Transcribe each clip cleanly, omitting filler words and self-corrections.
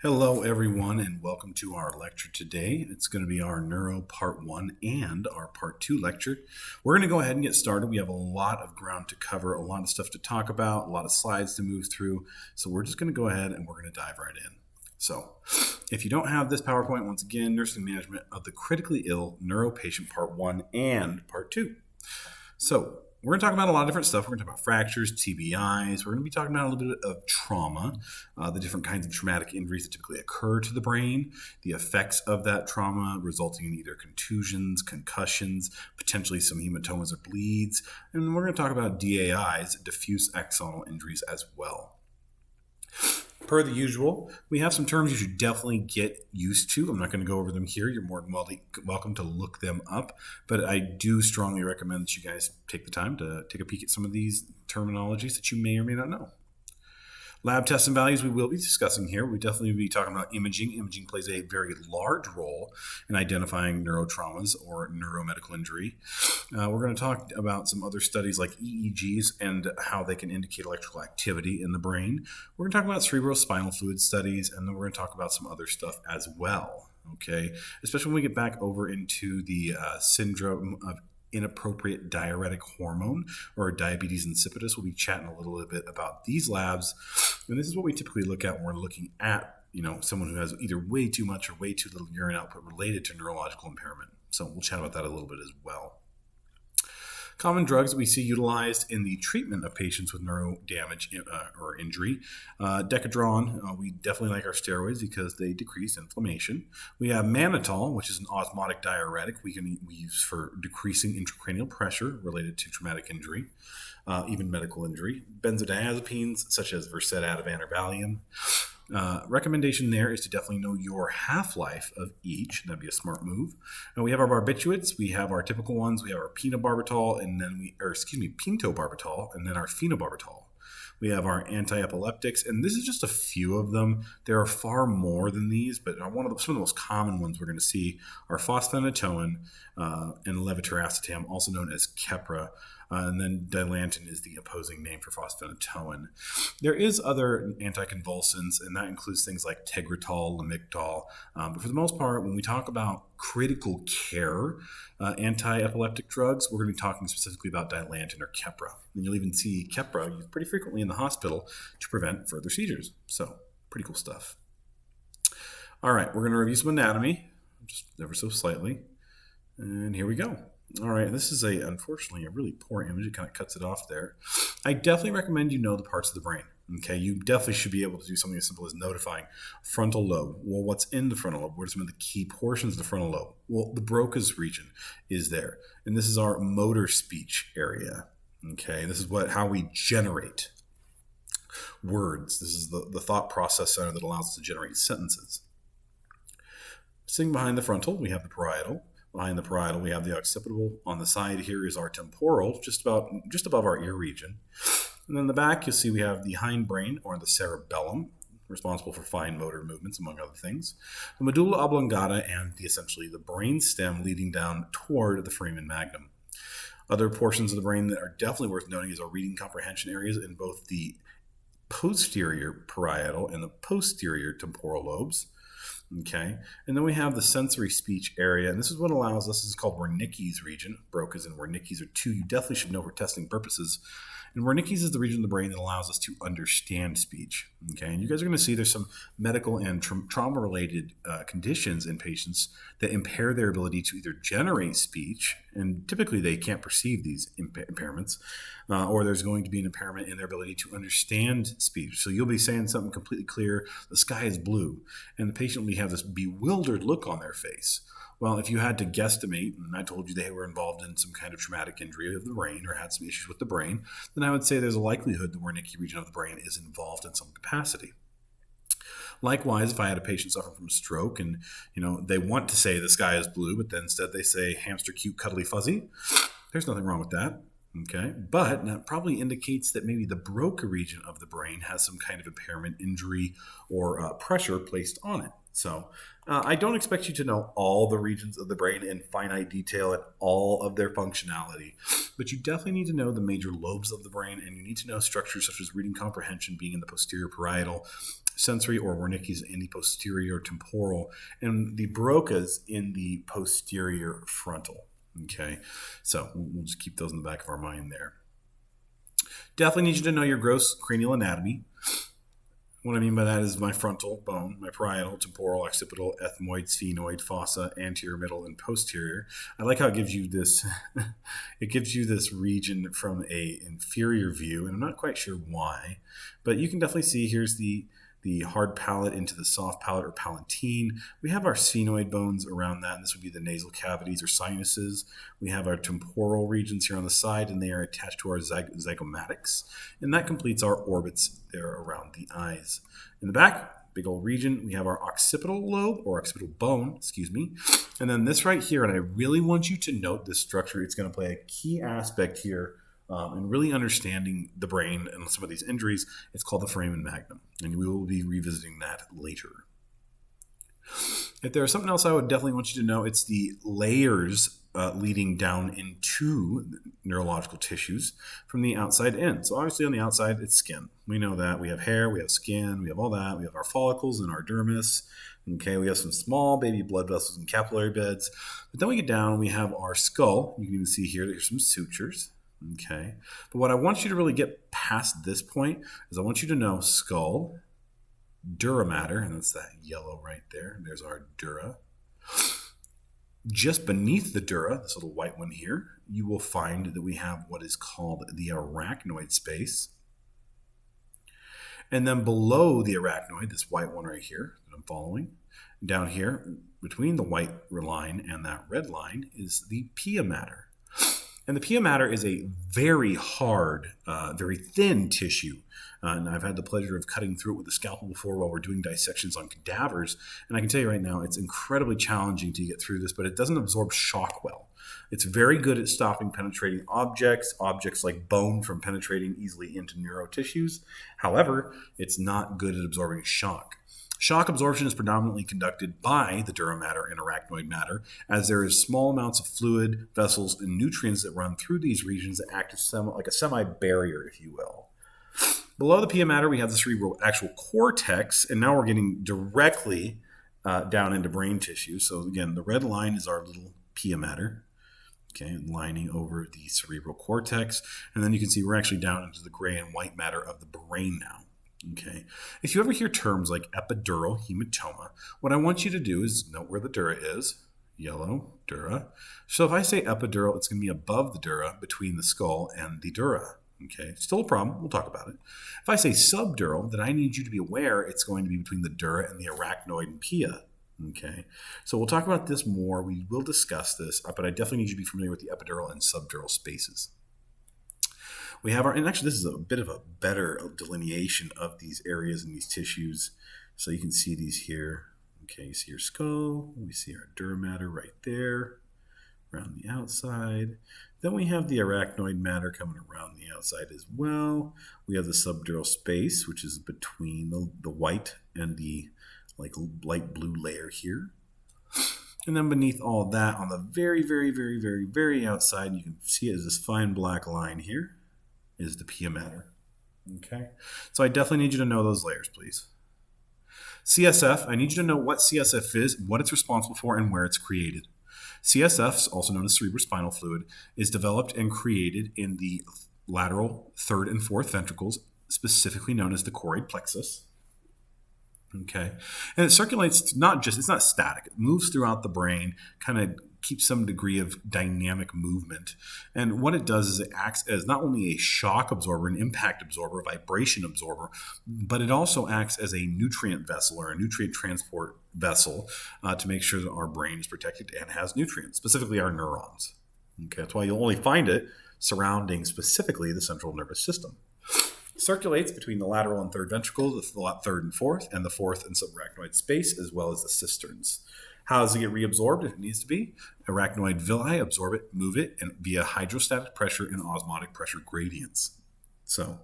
Hello, everyone, and welcome to our lecture today. It's going to be our Neuro Part 1 and our Part 2 lecture. We're going to go ahead and get started. We have a lot of ground to cover, a lot of stuff to talk about, a lot of slides to move through. So we're just going to go ahead and we're going to dive right in. So if you don't have this PowerPoint, once again, Nursing Management of the Critically Ill Neuro Patient Part 1 and Part 2. So we're going to talk about a lot of different stuff. We're going to talk about fractures, TBIs. We're going to be talking about a little bit of trauma, the different kinds of traumatic injuries that typically occur to the brain, the effects of that trauma resulting in either contusions, concussions, potentially some hematomas or bleeds. And then we're going to talk about DAIs, diffuse axonal injuries as well. Per the usual, we have some terms you should definitely get used to. I'm not going to go over them here. You're more than welcome to look them up. But I do strongly recommend that you guys take the time to take a peek at some of these terminologies that you may or may not know. Lab tests and values we will be discussing here. We definitely will be talking about imaging. Imaging plays a very large role in identifying neurotraumas or neuromedical injury. We're going to talk about some other studies like EEGs and how they can indicate electrical activity in the brain. We're going to talk about cerebrospinal fluid studies, and then we're going to talk about some other stuff as well. Okay, especially when we get back over into the syndrome of inappropriate diuretic hormone or diabetes insipidus. We'll be chatting a little bit about these labs, and this is what we typically look at when we're looking at someone who has either way too much or way too little urine output related to neurological impairment. So we'll chat about that a little bit as well. Common drugs that we see utilized in the treatment of patients with neuro damage or injury. Decadron, we definitely like our steroids because they decrease inflammation. We have mannitol, which is an osmotic diuretic we use for decreasing intracranial pressure related to traumatic injury, even medical injury. Benzodiazepines, such as Versed, Ativan, or Valium. Recommendation there is to definitely know your half-life of each. That'd be a smart move. And we have our barbiturates. We have our typical ones. We have our pentobarbital, and then pentobarbital, and then our phenobarbital. We have our anti-epileptics, and this is just a few of them. There are far more than these, but some of the most common ones we're going to see are fosphenytoin and levetiracetam, also known as Keppra. And then dilantin is the opposing name for fosphenytoin. There is other anticonvulsants, and that includes things like Tegretol, Lamictal. But for the most part, when we talk about critical care anti-epileptic drugs, we're going to be talking specifically about dilantin or Keppra. And you'll even see Keppra used pretty frequently in the hospital to prevent further seizures. So pretty cool stuff. All right, we're going to review some anatomy, just ever so slightly. And here we go. All right, this is unfortunately a really poor image. It kind of cuts it off there. I definitely recommend you know the parts of the brain. Okay, you definitely should be able to do something as simple as notifying frontal lobe. Well, what's in the frontal lobe? What are some of the key portions of the frontal lobe? Well, the Broca's region is there, and this is our motor speech area. Okay, this is how we generate words. This is the thought process center that allows us to generate sentences. Sitting behind the frontal, we have the parietal. Behind the parietal, we have the occipital. On the side here is our temporal, just above our ear region. And then in the back, you'll see we have the hindbrain, or the cerebellum, responsible for fine motor movements, among other things. The medulla oblongata, and essentially the brain stem leading down toward the foramen magnum. Other portions of the brain that are definitely worth noting is our reading comprehension areas in both the posterior parietal and the posterior temporal lobes. Okay, and then we have the sensory speech area, and this is what allows us. This is called Wernicke's region. Broca's and Wernicke's are two you definitely should know for testing purposes. And Wernicke's is the region of the brain that allows us to understand speech. Okay, and you guys are going to see there's some medical and trauma-related conditions in patients that impair their ability to either generate speech, and typically they can't perceive these impairments, or there's going to be an impairment in their ability to understand speech. So you'll be saying something completely clear, the sky is blue, and the patient will have this bewildered look on their face. Well, if you had to guesstimate, and I told you they were involved in some kind of traumatic injury of the brain or had some issues with the brain, then I would say there's a likelihood the Wernicke region of the brain is involved in some capacity. Likewise, if I had a patient suffering from a stroke and they want to say the sky is blue, but then instead they say hamster cute, cuddly, fuzzy, there's nothing wrong with that. Okay, but that probably indicates that maybe the Broca region of the brain has some kind of impairment, injury, or pressure placed on it. So I don't expect you to know all the regions of the brain in finite detail and all of their functionality, but you definitely need to know the major lobes of the brain, and you need to know structures such as reading comprehension being in the posterior parietal, sensory, or Wernicke's in the posterior temporal, and the Broca's in the posterior frontal. Okay, so we'll just keep those in the back of our mind there. Definitely need you to know your gross cranial anatomy. What I mean by that is my frontal bone, my parietal, temporal, occipital, ethmoid, sphenoid, fossa, anterior, middle, and posterior. I like how it gives you this. It gives you this region from a inferior view, and I'm not quite sure why, but you can definitely see here's the hard palate into the soft palate or palatine. We have our sphenoid bones around that, and this would be the nasal cavities or sinuses. We have our temporal regions here on the side, and they are attached to our zygomatics, and that completes our orbits there around the eyes. In the back, big old region, we have our occipital lobe, or occipital bone, excuse me, and then this right here, and I really want you to note this structure. It's going to play a key aspect here and really understanding the brain and some of these injuries. It's called the foramen magnum, and we will be revisiting that later. If there's something else I would definitely want you to know, it's the layers leading down into neurological tissues from the outside in. So obviously on the outside, it's skin. We know that. We have hair, we have skin, we have all that. We have our follicles and our dermis. Okay, we have some small baby blood vessels and capillary beds. But then we get down, we have our skull. You can even see here, there's some sutures. Okay, but what I want you to really get past this point is I want you to know skull, dura mater, and that's that yellow right there. There's our dura. Just beneath the dura, this little white one here, you will find that we have what is called the arachnoid space. And then below the arachnoid, this white one right here that I'm following, down here between the white line and that red line is the pia mater. And the pia mater is a very hard, very thin tissue. And I've had the pleasure of cutting through it with a scalpel before while we're doing dissections on cadavers. And I can tell you right now, it's incredibly challenging to get through this, but it doesn't absorb shock well. It's very good at stopping penetrating objects like bone from penetrating easily into neuro tissues. However, it's not good at absorbing shock. Shock absorption is predominantly conducted by the dura mater and arachnoid mater, as there is small amounts of fluid, vessels, and nutrients that run through these regions that act as like a semi-barrier, if you will. Below the pia mater, we have the cerebral actual cortex, and now we're getting directly down into brain tissue. So again, the red line is our little pia mater, okay, lining over the cerebral cortex, and then you can see we're actually down into the gray and white matter of the brain now. Okay. If you ever hear terms like epidural hematoma, what I want you to do is note where the dura is, yellow, dura. So if I say epidural, it's going to be above the dura, between the skull and the dura. Okay. Still a problem. We'll talk about it. If I say subdural, then I need you to be aware it's going to be between the dura and the arachnoid and pia. Okay. So we'll talk about this more. We will discuss this, but I definitely need you to be familiar with the epidural and subdural spaces. We have and actually this is a bit of a better delineation of these areas and these tissues. So you can see these here. Okay, you see your skull. We see our dura mater right there around the outside. Then we have the arachnoid matter coming around the outside as well. We have the subdural space, which is between the white and the like light blue layer here. And then beneath all that, on the very, very, very, very, very outside, you can see it as this fine black line here, is the pia mater. Okay, so I definitely need you to know those layers, please. CSF, I need you to know what CSF is, what it's responsible for, and where it's created. CSF, also known as cerebrospinal fluid, is developed and created in the lateral third and fourth ventricles, specifically known as the choroid plexus. Okay, and it circulates it's not static. It moves throughout the brain, kind of keeps some degree of dynamic movement. And what it does is it acts as not only a shock absorber, an impact absorber, a vibration absorber, but it also acts as a nutrient vessel or a nutrient transport vessel to make sure that our brain is protected and has nutrients, specifically our neurons. Okay, that's why you'll only find it surrounding specifically the central nervous system. Circulates between the lateral and third ventricles, the third and fourth and subarachnoid space, as well as the cisterns. How does it get reabsorbed if it needs to be? Arachnoid villi absorb it, move it, and via hydrostatic pressure and osmotic pressure gradients. So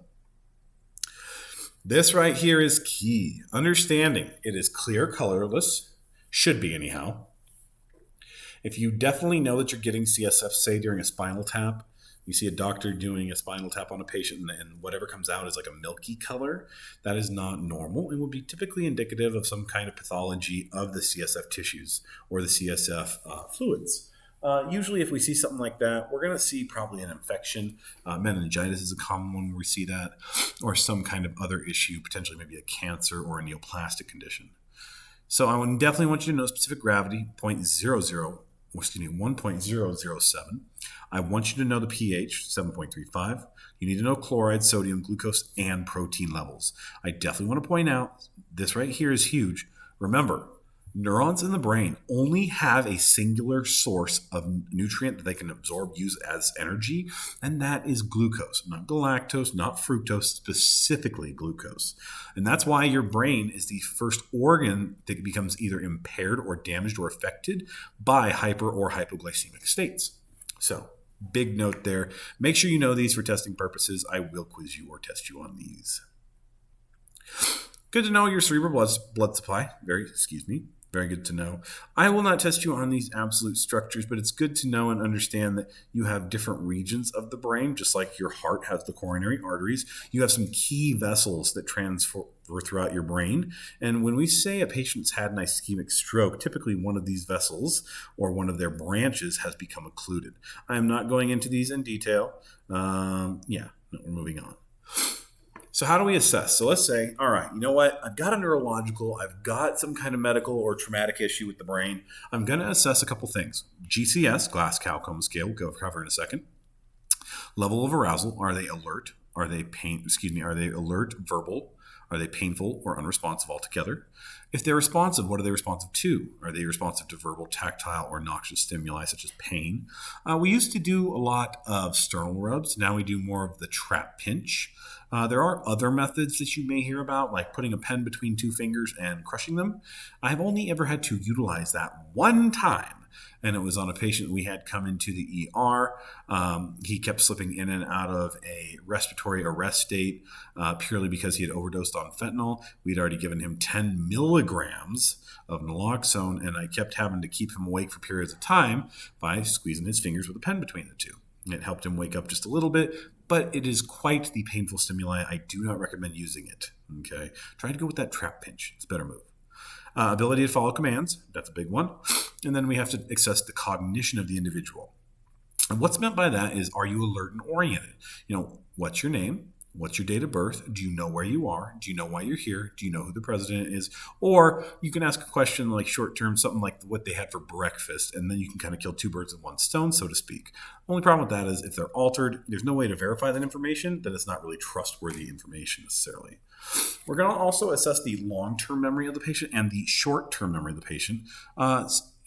this right here is key. Understanding it is clear, colorless, should be anyhow. If you definitely know that you're getting CSF, say during a spinal tap, You see a doctor doing a spinal tap on a patient, and whatever comes out is like a milky color. That is not normal and would be typically indicative of some kind of pathology of the CSF tissues or the CSF fluids. Usually, if we see something like that, we're going to see probably an infection. Meningitis is a common one where we see that, or some kind of other issue, potentially maybe a cancer or a neoplastic condition. So I would definitely want you to know specific gravity, 1.007. I want you to know the pH, 7.35. You need to know chloride, sodium, glucose, and protein levels. I definitely want to point out, this right here is huge. Remember, neurons in the brain only have a singular source of nutrient that they can absorb, use as energy, and that is glucose, not galactose, not fructose, specifically glucose. And that's why your brain is the first organ that becomes either impaired or damaged or affected by hyper or hypoglycemic states. So, big note there. Make sure you know these for testing purposes. I will quiz you or test you on these. Good to know your cerebral blood supply. Very good to know. I will not test you on these absolute structures, but it's good to know and understand that you have different regions of the brain, just like your heart has the coronary arteries. You have some key vessels that transfer throughout your brain. And when we say a patient's had an ischemic stroke, typically one of these vessels or one of their branches has become occluded. I am not going into these in detail. We're moving on. So how do we assess? So let's say, all right, you know what? I've got I've got some kind of medical or traumatic issue with the brain. I'm going to assess a couple things. GCS, Glasgow Coma Scale, we'll cover in a second. Level of arousal, are they alert? Are they alert, verbal? Are they painful or unresponsive altogether? If they're responsive, what are they responsive to? Are they responsive to verbal, tactile, or noxious stimuli such as pain? We used to do a lot of sternal rubs. Now we do more of the trap pinch. There are other methods that you may hear about, like putting a pen between two fingers and crushing them. I've only ever had to utilize that one time, and it was on a patient we had come into the ER. He kept slipping in and out of a respiratory arrest state purely because he had overdosed on fentanyl. We'd already given him 10 milligrams of naloxone, and I kept having to keep him awake for periods of time by squeezing his fingers with a pen between the two. It helped him wake up just a little bit, but it is quite the painful stimuli. I do not recommend using it. Okay, try to go with that trap pinch. It's a better move. Ability to follow commands, that's a big one. And then we have to assess the cognition of the individual. And what's meant by that is, are you alert and oriented? What's your name? What's your date of birth? Do you know where you are? Do you know why you're here? Do you know who the president is? Or you can ask a question like short term, something like what they had for breakfast, and then you can kind of kill two birds with one stone, so to speak. Only problem with that is if they're altered, there's no way to verify that information, then it's not really trustworthy information necessarily. We're going to also assess the long-term memory of the patient and the short-term memory of the patient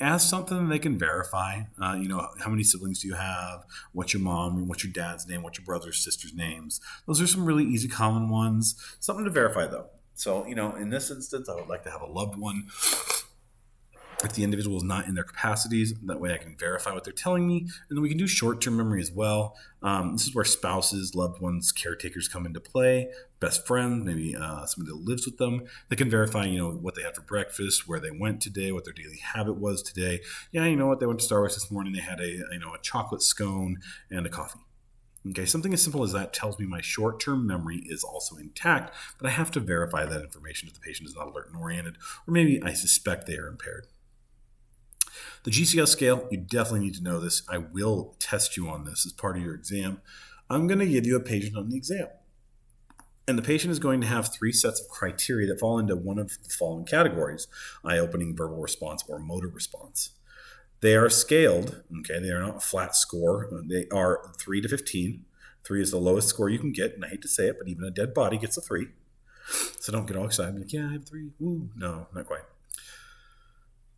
as something they can verify. How many siblings do you have? What's your mom? What's your dad's name? What's your brother's, sister's names? Those are some really easy, common ones. Something to verify, though. So, in this instance, I would like to have a loved one. If the individual is not in their capacities, that way I can verify what they're telling me. And then we can do short-term memory as well. This is where spouses, loved ones, caretakers come into play. Best friend, maybe somebody that lives with them. They can verify, what they had for breakfast, where they went today, what their daily habit was today. Yeah, you know what? They went to Starbucks this morning. They had a chocolate scone and a coffee. Okay, something as simple as that tells me my short-term memory is also intact, but I have to verify that information if the patient is not alert and oriented, or maybe I suspect they are impaired. The GCS scale, you definitely need to know this. I will test you on this as part of your exam. I'm going to give you a patient on the exam. And the patient is going to have 3 sets of criteria that fall into one of the following categories: eye-opening, verbal response, or motor response. They are scaled, okay? They are not a flat score. They are 3 to 15. 3 is the lowest score you can get, and I hate to say it, but even a dead body gets a 3. So don't get all excited. Like, yeah, I have 3. Ooh, no, not quite.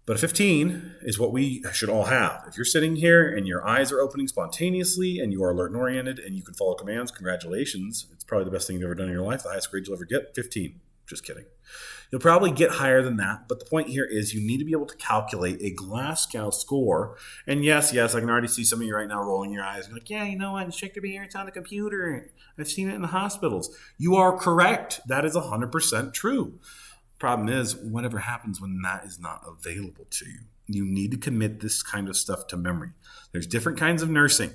But a 15 is what we should all have. If you're sitting here and your eyes are opening spontaneously and you are alert and oriented and you can follow commands, congratulations. It's probably the best thing you've ever done in your life. The highest grade you'll ever get, 15. Just kidding. You'll probably get higher than that, but the point here is you need to be able to calculate a Glasgow score. And yes, I can already see some of you right now rolling your eyes. You're like, yeah, you know what? Check your behavior. It's on the computer. I've seen it in the hospitals. You are correct. That is 100% true. Problem is, whatever happens when that is not available to you, you need to commit this kind of stuff to memory. There's different kinds of nursing.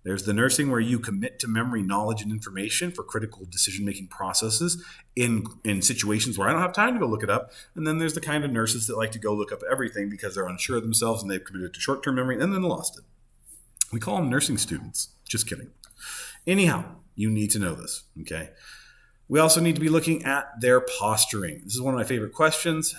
There's the nursing where you commit to memory, knowledge, and information for critical decision-making processes in situations where I don't have time to go look it up. And then there's the kind of nurses that like to go look up everything because they're unsure of themselves and they've committed to short-term memory and then lost it. We call them nursing students. Just kidding. Anyhow, you need to know this, okay? We also need to be looking at their posturing. This is one of my favorite questions.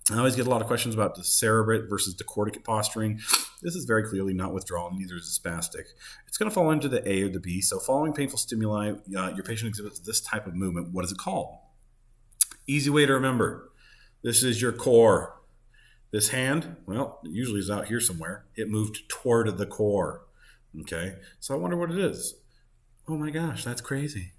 I always get a lot of questions about decerebrate versus decorticate posturing. This is very clearly not withdrawal, neither is it spastic. It's going to fall into the A or the B. So following painful stimuli, your patient exhibits this type of movement. What is it called? Easy way to remember. This is your core. This hand, well, it usually is out here somewhere. It moved toward the core. Okay, so I wonder what it is. Oh my gosh, that's crazy.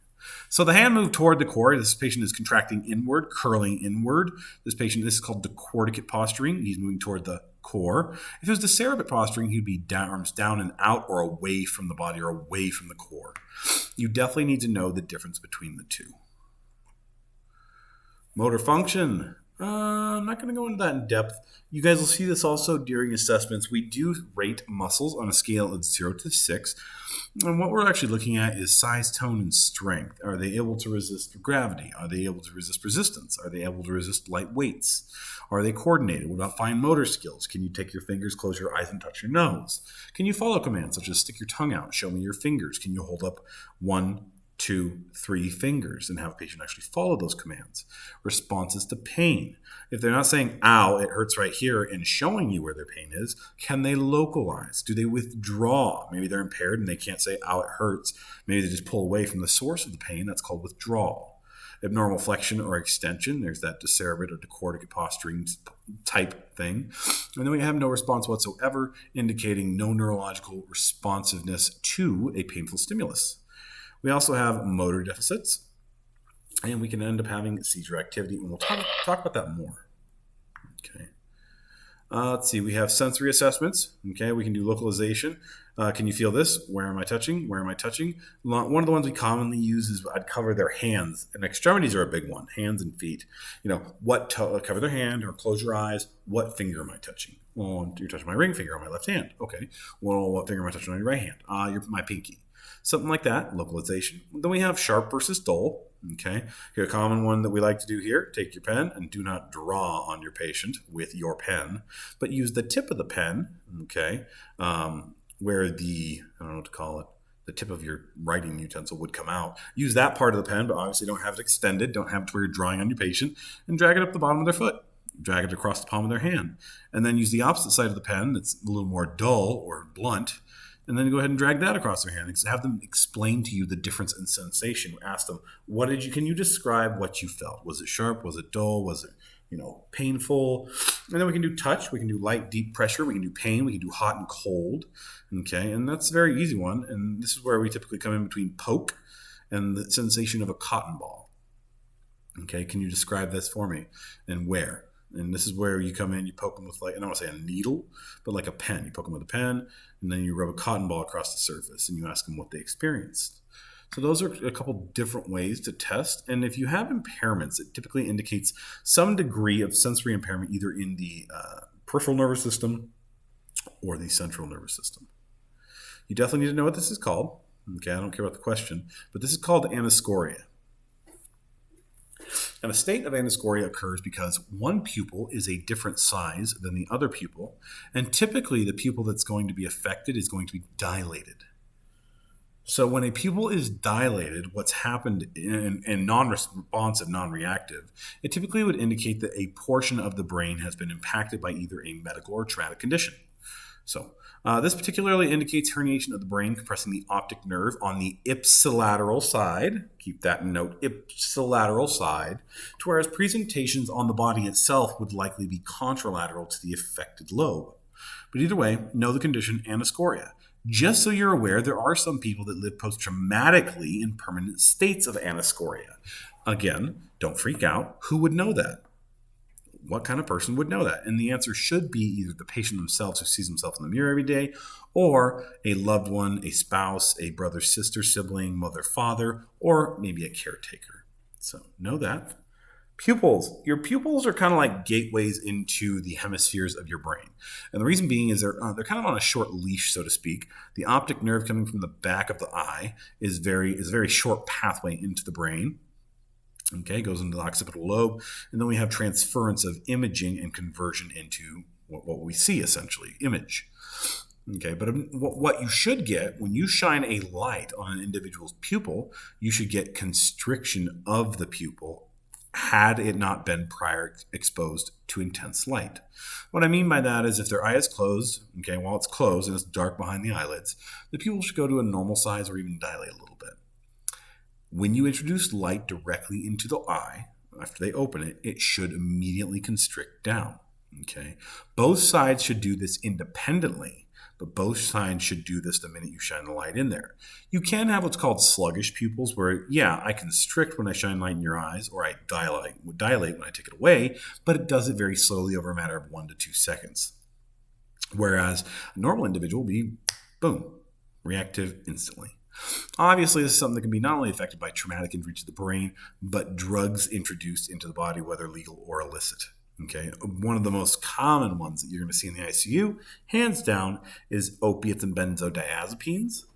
So the hand moved toward the core. This patient is contracting inward, curling inward. This is called decorticate posturing. He's moving toward the core. If it was decerebrate posturing, he'd be arms down and out or away from the body or away from the core. You definitely need to know the difference between the two. Motor function. I'm not going to go into that in depth. You guys will see this also during assessments. We do rate muscles on a scale of 0 to 6. And what we're actually looking at is size, tone, and strength. Are they able to resist gravity? Are they able to resist resistance? Are they able to resist light weights? Are they coordinated? What about fine motor skills? Can you take your fingers, close your eyes, and touch your nose? Can you follow commands such as stick your tongue out, show me your fingers? Can you hold up 1, 2, 3 fingers and have a patient actually follow those commands? Responses to pain. If they're not saying, ow, it hurts right here, and showing you where their pain is, can they localize? Do they withdraw? Maybe they're impaired and they can't say, ow, it hurts. Maybe they just pull away from the source of the pain. That's called withdrawal. Abnormal flexion or extension. There's that decerebrate or decorticate posturing type thing. And then we have no response whatsoever, indicating no neurological responsiveness to a painful stimulus. We also have motor deficits, and we can end up having seizure activity, and we'll talk about that more. Okay. Let's see. We have sensory assessments. Okay, we can do localization. Can you feel this? Where am I touching? Where am I touching? One of the ones we commonly use is I'd cover their hands, and extremities are a big one. Hands and feet. Cover their hand or close your eyes. What finger am I touching? Well, you're touching my ring finger on my left hand. Okay. Well, what finger am I touching on your right hand? My pinky. Something like that, localization. Then we have sharp versus dull. Okay, here a common one that we like to do here: take your pen and do not draw on your patient with your pen, but use the tip of the pen. Okay, where I don't know what to call it, the tip of your writing utensil would come out. Use that part of the pen, but obviously don't have it extended. Don't have it where you're drawing on your patient, and drag it up the bottom of their foot. Drag it across the palm of their hand, and then use the opposite side of the pen that's a little more dull or blunt. And then go ahead and drag that across their hand. Have them explain to you the difference in sensation. Ask them, can you describe what you felt? Was it sharp? Was it dull? Was it, painful? And then we can do touch. We can do light, deep pressure. We can do pain. We can do hot and cold. Okay. And that's a very easy one. And this is where we typically come in between poke and the sensation of a cotton ball. Okay. Can you describe this for me? And where? And this is where you come in, you poke them with I don't want to say a needle, but like a pen. You poke them with a pen, and then you rub a cotton ball across the surface, and you ask them what they experienced. So those are a couple different ways to test. And if you have impairments, it typically indicates some degree of sensory impairment, either in the peripheral nervous system or the central nervous system. You definitely need to know what this is called. Okay, I don't care about the question, but this is called anoscoria. And a state of anoscoria occurs because one pupil is a different size than the other pupil, and typically the pupil that's going to be affected is going to be dilated. So when a pupil is dilated, what's happened in non-responsive, non-reactive, it typically would indicate that a portion of the brain has been impacted by either a medical or traumatic condition. So this particularly indicates herniation of the brain compressing the optic nerve on the ipsilateral side. Keep that in note, ipsilateral side. To whereas presentations on the body itself would likely be contralateral to the affected lobe. But either way, know the condition anoscoria. Just so you're aware, there are some people that live post-traumatically in permanent states of anoscoria. Again, don't freak out. Who would know that? What kind of person would know that? And the answer should be either the patient themselves who sees himself in the mirror every day, or a loved one, a spouse, a brother, sister, sibling, mother, father, or maybe a caretaker. So know that. Pupils. Your pupils are kind of like gateways into the hemispheres of your brain, and the reason being is they're kind of on a short leash, so to speak. The optic nerve coming from the back of the eye is a very short pathway into the brain. Okay, goes into the occipital lobe, and then we have transference of imaging and conversion into what we see, essentially, image. Okay, but what you should get when you shine a light on an individual's pupil, you should get constriction of the pupil had it not been prior exposed to intense light. What I mean by that is if their eye is closed, okay, while it's closed and it's dark behind the eyelids, the pupil should go to a normal size or even dilate a little bit. When you introduce light directly into the eye, after they open it, it should immediately constrict down. Okay, both sides should do this independently, but both sides should do this the minute you shine the light in there. You can have what's called sluggish pupils where, yeah, I constrict when I shine light in your eyes, or I dilate when I take it away, but it does it very slowly over a matter of 1 to 2 seconds. Whereas a normal individual will be, boom, reactive instantly. Obviously, this is something that can be not only affected by traumatic injury to the brain, but drugs introduced into the body, whether legal or illicit. Okay, one of the most common ones that you're going to see in the ICU, hands down, is opiates and benzodiazepines.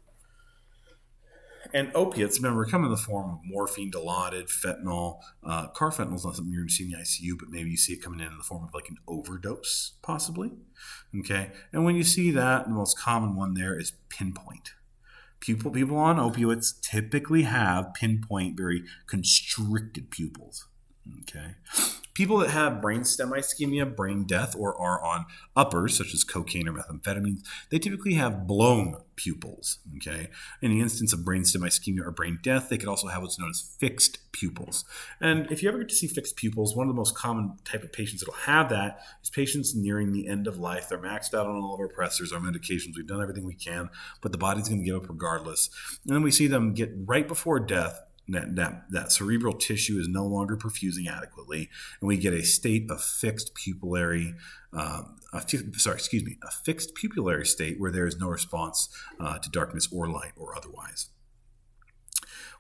And opiates, remember, come in the form of morphine, Dilaudid, fentanyl. Carfentanil is not something you're going to see in the ICU, but maybe you see it coming in the form of like an overdose, possibly. Okay, and when you see that, the most common one there is pinpoint. People on opioids typically have pinpoint, very constricted pupils. Okay. People that have brainstem ischemia, brain death, or are on uppers, such as cocaine or methamphetamines, they typically have blown pupils. Okay. In the instance of brainstem ischemia or brain death, they could also have what's known as fixed pupils. And if you ever get to see fixed pupils, one of the most common type of patients that will have that is patients nearing the end of life. They're maxed out on all of our pressors, our medications. We've done everything we can, but the body's going to give up regardless. And then we see them get right before death. That cerebral tissue is no longer perfusing adequately, and we get a state of fixed pupillary, a fixed pupillary state where there is no response to darkness or light or otherwise.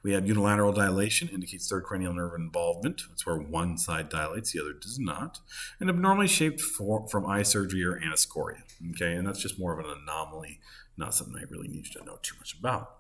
We have unilateral dilation, indicates third cranial nerve involvement. That's where one side dilates, the other does not. And abnormally shaped from eye surgery or anoscoria. Okay, and that's just more of an anomaly, not something I really need you to know too much about.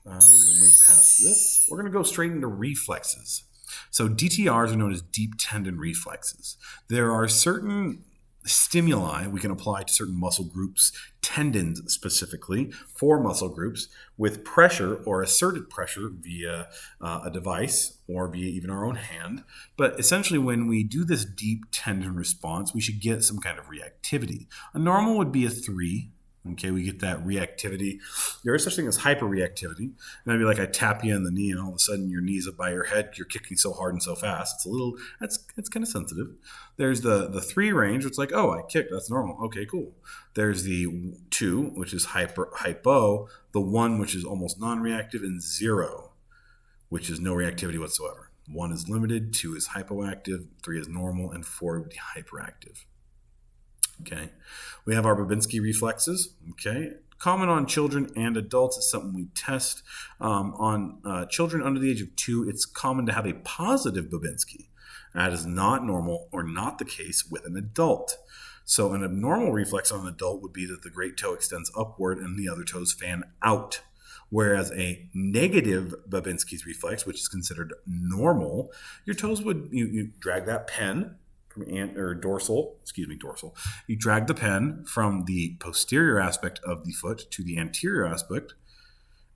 We're going to move past this. We're going to go straight into reflexes. So DTRs are known as deep tendon reflexes. There are certain stimuli we can apply to certain muscle groups, tendons specifically, for muscle groups, with pressure or asserted pressure via a device or via even our own hand. But essentially, when we do this deep tendon response, we should get some kind of reactivity. A normal would be a 3. Okay, we get that reactivity. There is such thing as hyperreactivity. And that'd be like I tap you in the knee, and all of a sudden your knee's up by your head. You're kicking so hard and so fast. It's a little. It's kind of sensitive. There's the 3 range. It's like, oh, I kicked. That's normal. Okay, cool. There's the 2, which is hypo. The 1, which is almost non-reactive, and 0, which is no reactivity whatsoever. 1 is limited. 2 is hypoactive. 3 is normal, and 4 would be hyperactive. Okay, we have our Babinski reflexes. Okay, common on children and adults. It's something we test on children under the age of 2. It's common to have a positive Babinski. That is not normal or not the case with an adult. So an abnormal reflex on an adult would be that the great toe extends upward and the other toes fan out. Whereas a negative Babinski's reflex, which is considered normal, your toes would, you drag that pen dorsal. You drag the pen from the posterior aspect of the foot to the anterior aspect,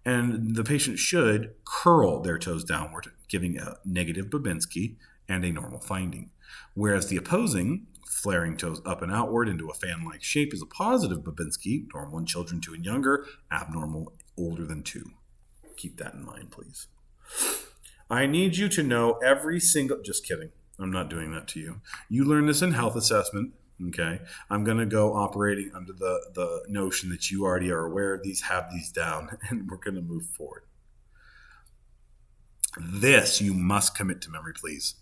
and the patient should curl their toes downward, giving a negative Babinski and a normal finding. Whereas the opposing, flaring toes up and outward into a fan-like shape, is a positive Babinski, normal in children 2 and younger, abnormal older than 2. Keep that in mind, please. I need you to know every single... Just kidding. I'm not doing that to you. You learn this in health assessment, okay? I'm going to go operating under the notion that you already are aware of these, have these down, and we're going to move forward. This you must commit to memory, please.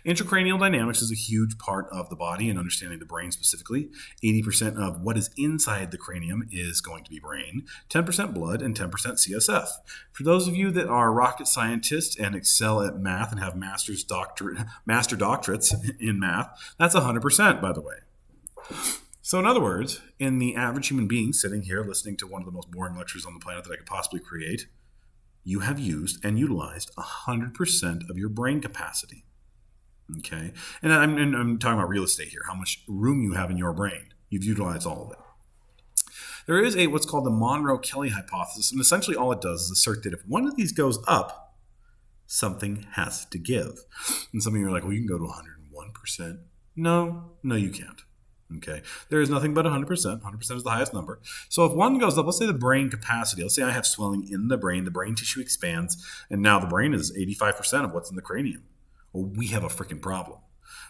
Intracranial dynamics is a huge part of the body and understanding the brain specifically. 80% of what is inside the cranium is going to be brain, 10% blood, and 10% CSF. For those of you that are rocket scientists and excel at math and have master doctorates in math, that's 100%, by the way. So in other words, in the average human being sitting here listening to one of the most boring lectures on the planet that I could possibly create, you have used and utilized 100% of your brain capacity. Okay, and I'm talking about real estate here, how much room you have in your brain. You've utilized all of it. There is what's called the Monro-Kelly hypothesis, and essentially all it does is assert that if one of these goes up, something has to give. And some of you are like, well, you can go to 101%. No, you can't. Okay, there is nothing but 100%. 100% is the highest number. So if one goes up, let's say the brain capacity, let's say I have swelling in the brain tissue expands, and now the brain is 85% of what's in the cranium. Well, we have a freaking problem.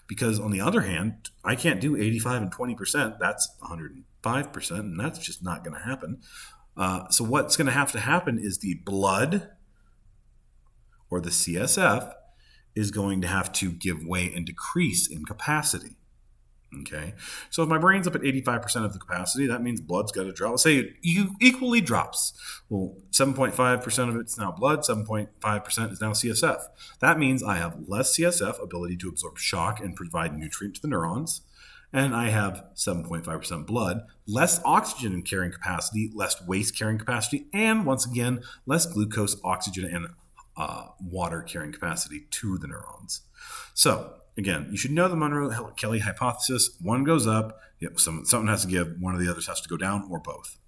Because on the other hand, I can't do 85 and 20%. That's 105%, and that's just not going to happen. So what's going to happen is the blood or the CSF is going to have to give way and decrease in capacity. Okay, so if my brain's up at 85% of the capacity, that means blood's got to drop. Let's say it equally drops. Well, 7.5% of it's now blood, 7.5% is now CSF. That means I have less CSF ability to absorb shock and provide nutrient to the neurons, and I have 7.5% blood, less oxygen carrying capacity, less waste carrying capacity, and once again, less glucose, oxygen, and water carrying capacity to the neurons. So again, you should know the Monro-Kelly hypothesis. One goes up, something has to give, one of the others has to go down, or both.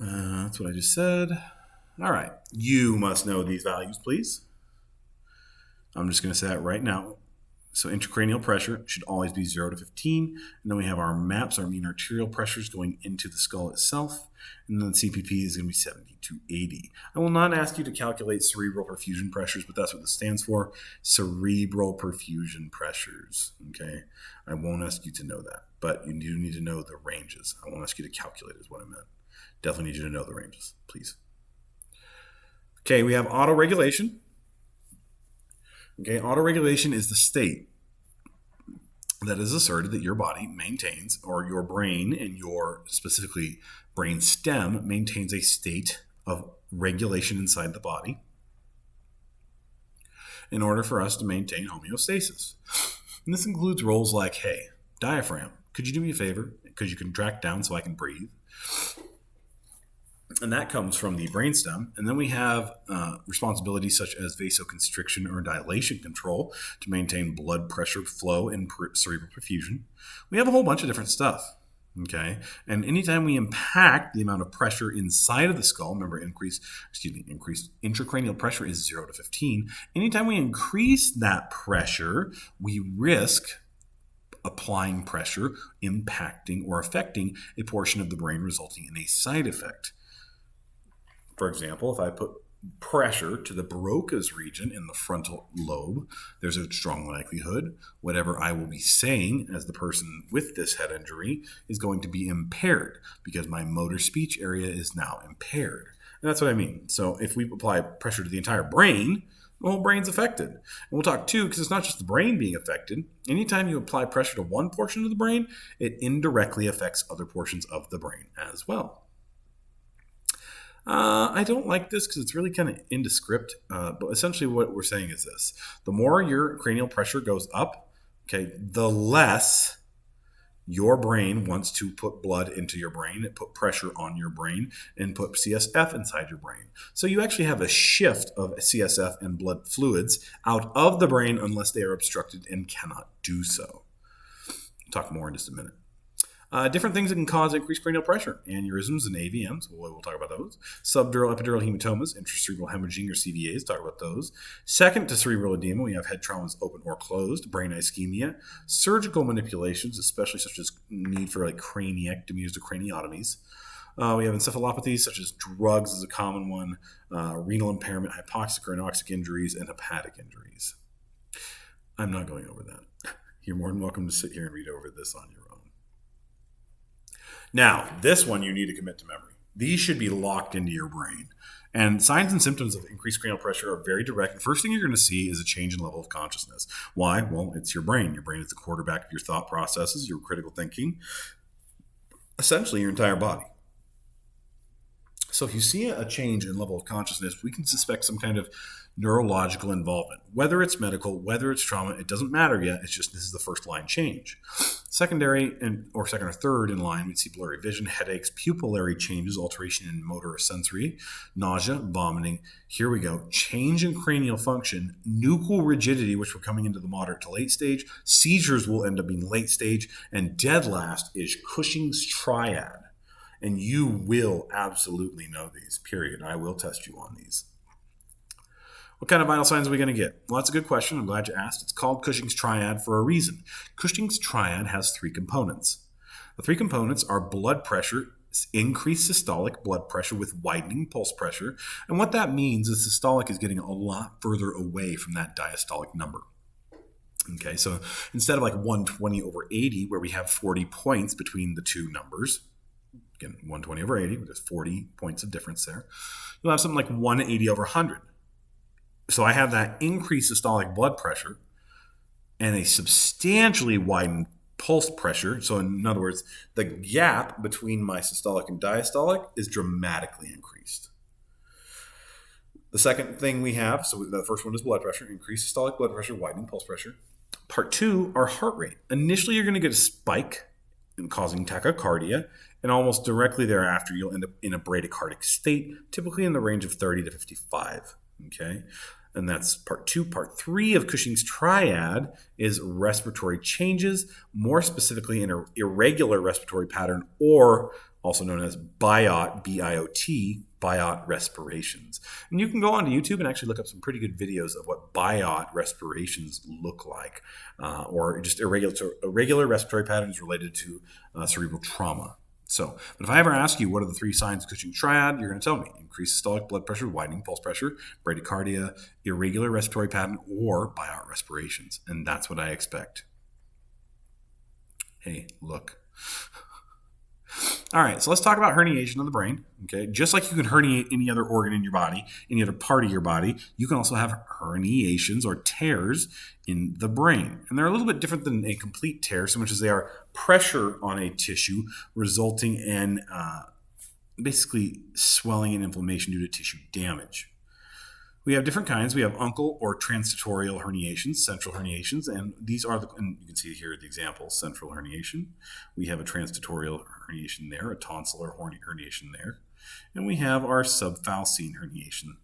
That's what I just said. All right. You must know these values, please. I'm just going to say that right now. So intracranial pressure should always be 0 to 15. And then we have our MAPs, our mean arterial pressures going into the skull itself. And then CPP is going to be 70 to 80. I will not ask you to calculate cerebral perfusion pressures, but that's what this stands for. Cerebral perfusion pressures. Okay. I won't ask you to know that, but you do need to know the ranges. I won't ask you to calculate is what I meant. Definitely need you to know the ranges, please. Okay, we have autoregulation. Okay, autoregulation is the state that is asserted that your body maintains, or your brain and your specifically brain stem maintains a state of regulation inside the body in order for us to maintain homeostasis. And this includes roles like, hey, diaphragm, could you do me a favor? Could you contract down so I can breathe? And that comes from the brainstem. And then we have responsibilities such as vasoconstriction or dilation control to maintain blood pressure flow and cerebral perfusion. We have a whole bunch of different stuff. Okay. And anytime we impact the amount of pressure inside of the skull, remember increased intracranial pressure is 0 to 15. Anytime we increase that pressure, we risk applying pressure, impacting or affecting a portion of the brain, resulting in a side effect. For example, if I put pressure to the Broca's region in the frontal lobe, there's a strong likelihood whatever I will be saying as the person with this head injury is going to be impaired because my motor speech area is now impaired. And that's what I mean. So if we apply pressure to the entire brain, the whole brain's affected. And we'll talk too, because it's not just the brain being affected. Anytime you apply pressure to one portion of the brain, it indirectly affects other portions of the brain as well. I don't like this because it's really kind of indescript, but essentially what we're saying is this. The more your cranial pressure goes up, okay, the less your brain wants to put blood into your brain, put pressure on your brain, and put CSF inside your brain. So you actually have a shift of CSF and blood fluids out of the brain unless they are obstructed and cannot do so. I'll talk more in just a minute. Different things that can cause increased cranial pressure. Aneurysms and AVMs, we'll talk about those. Subdural epidural hematomas, intracerebral hemorrhaging or CVAs, talk about those. Second to cerebral edema, we have head traumas open or closed, brain ischemia, surgical manipulations, especially such as need for like craniectomies or craniotomies. We have encephalopathies such as drugs is a common one, renal impairment, hypoxic or anoxic injuries, and hepatic injuries. I'm not going over that. You're more than welcome to sit here and read over this on your own. Now, this one you need to commit to memory. These should be locked into your brain. And signs and symptoms of increased cranial pressure are very direct. The first thing you're going to see is a change in level of consciousness. Why? Well, it's your brain. Your brain is the quarterback of your thought processes, your critical thinking, essentially your entire body. So if you see a change in level of consciousness, we can suspect some kind of neurological involvement. Whether it's medical, whether it's trauma, it doesn't matter yet. It's just this is the first line change. Secondary or second or third in line, we'd see blurry vision, headaches, pupillary changes, alteration in motor or sensory, nausea, vomiting. Here we go. Change in cranial function, nuchal rigidity, which we're coming into the moderate to late stage. Seizures will end up being late stage. And dead last is Cushing's triad. And you will absolutely know these, period. I will test you on these. What kind of vital signs are we going to get? Well, that's a good question. I'm glad you asked. It's called Cushing's triad for a reason. Cushing's triad has 3 components. The 3 components are blood pressure, increased systolic blood pressure with widening pulse pressure. And what that means is systolic is getting a lot further away from that diastolic number. Okay, so instead of like 120 over 80, where we have 40 points between the two numbers, again, 120 over 80, there's 40 points of difference there. You'll have something like 180 over 100. So I have that increased systolic blood pressure and a substantially widened pulse pressure. So in other words, the gap between my systolic and diastolic is dramatically increased. The second thing we have, so the first one is blood pressure, increased systolic blood pressure, widening pulse pressure. Part 2 are heart rate. Initially, you're going to get a spike causing tachycardia, and almost directly thereafter, you'll end up in a bradycardic state, typically in the range of 30 to 55. Okay, and that's part 2. Part 3 of Cushing's triad is respiratory changes, more specifically an irregular respiratory pattern, or also known as biot, B-I-O-T, biot respirations. And you can go onto YouTube and actually look up some pretty good videos of what biot respirations look like, or just irregular respiratory patterns related to cerebral trauma. So, but if I ever ask you what are the 3 signs of Cushing's triad, you're going to tell me increased systolic blood pressure, widening pulse pressure, bradycardia, irregular respiratory pattern, or biot respirations. And that's what I expect. Hey, look. All right, so let's talk about herniation of the brain. Okay, just like you can herniate any other organ in your body, any other part of your body, you can also have herniations or tears in the brain. And they're a little bit different than a complete tear, so much as they are pressure on a tissue resulting in basically swelling and inflammation due to tissue damage. We have different kinds. We have uncal or transitorial herniations, central herniations, and these are and you can see here the examples, central herniation. We have a transitorial herniation there, a tonsillar herniation there, and we have our subfalcine herniation.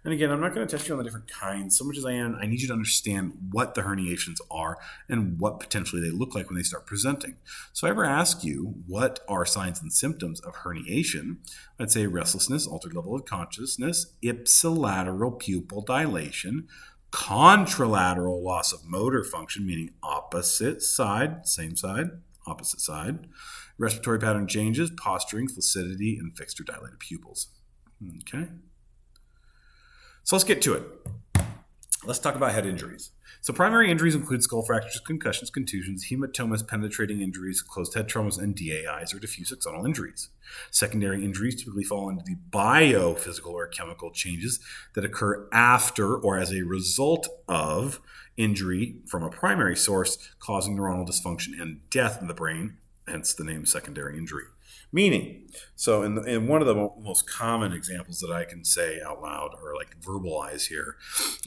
And again, I'm not going to test you on the different kinds so much as I need you to understand what the herniations are and what potentially they look like when they start presenting. So if I ever ask you what are signs and symptoms of herniation, I'd say restlessness, altered level of consciousness, ipsilateral pupil dilation, contralateral loss of motor function, meaning opposite side, same side, opposite side, respiratory pattern changes, posturing, flaccidity, and fixed or dilated pupils. Okay. So let's get to it. Let's talk about head injuries. So primary injuries include skull fractures, concussions, contusions, hematomas, penetrating injuries, closed head traumas, and DAIs or diffuse axonal injuries. Secondary injuries typically fall into the biophysical or chemical changes that occur after or as a result of injury from a primary source causing neuronal dysfunction and death in the brain, hence the name secondary injury. Meaning, so in one of the most common examples that I can say out loud or like verbalize here,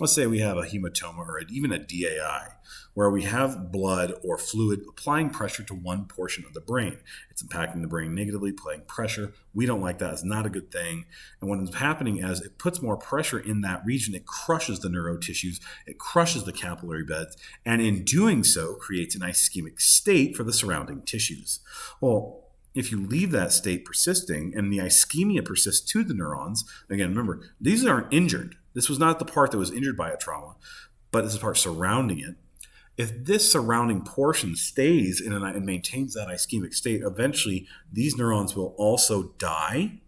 let's say we have a hematoma or even a DAI, where we have blood or fluid applying pressure to one portion of the brain. It's impacting the brain negatively, applying pressure. We don't like that. It's not a good thing. And what is happening as it puts more pressure in that region, it crushes the neurotissues, it crushes the capillary beds, and in doing so creates an ischemic state for the surrounding tissues. Well, if you leave that state persisting and the ischemia persists to the neurons, again, remember, these aren't injured. This was not the part that was injured by a trauma, but it's the part surrounding it. If this surrounding portion stays and maintains that ischemic state, eventually these neurons will also die.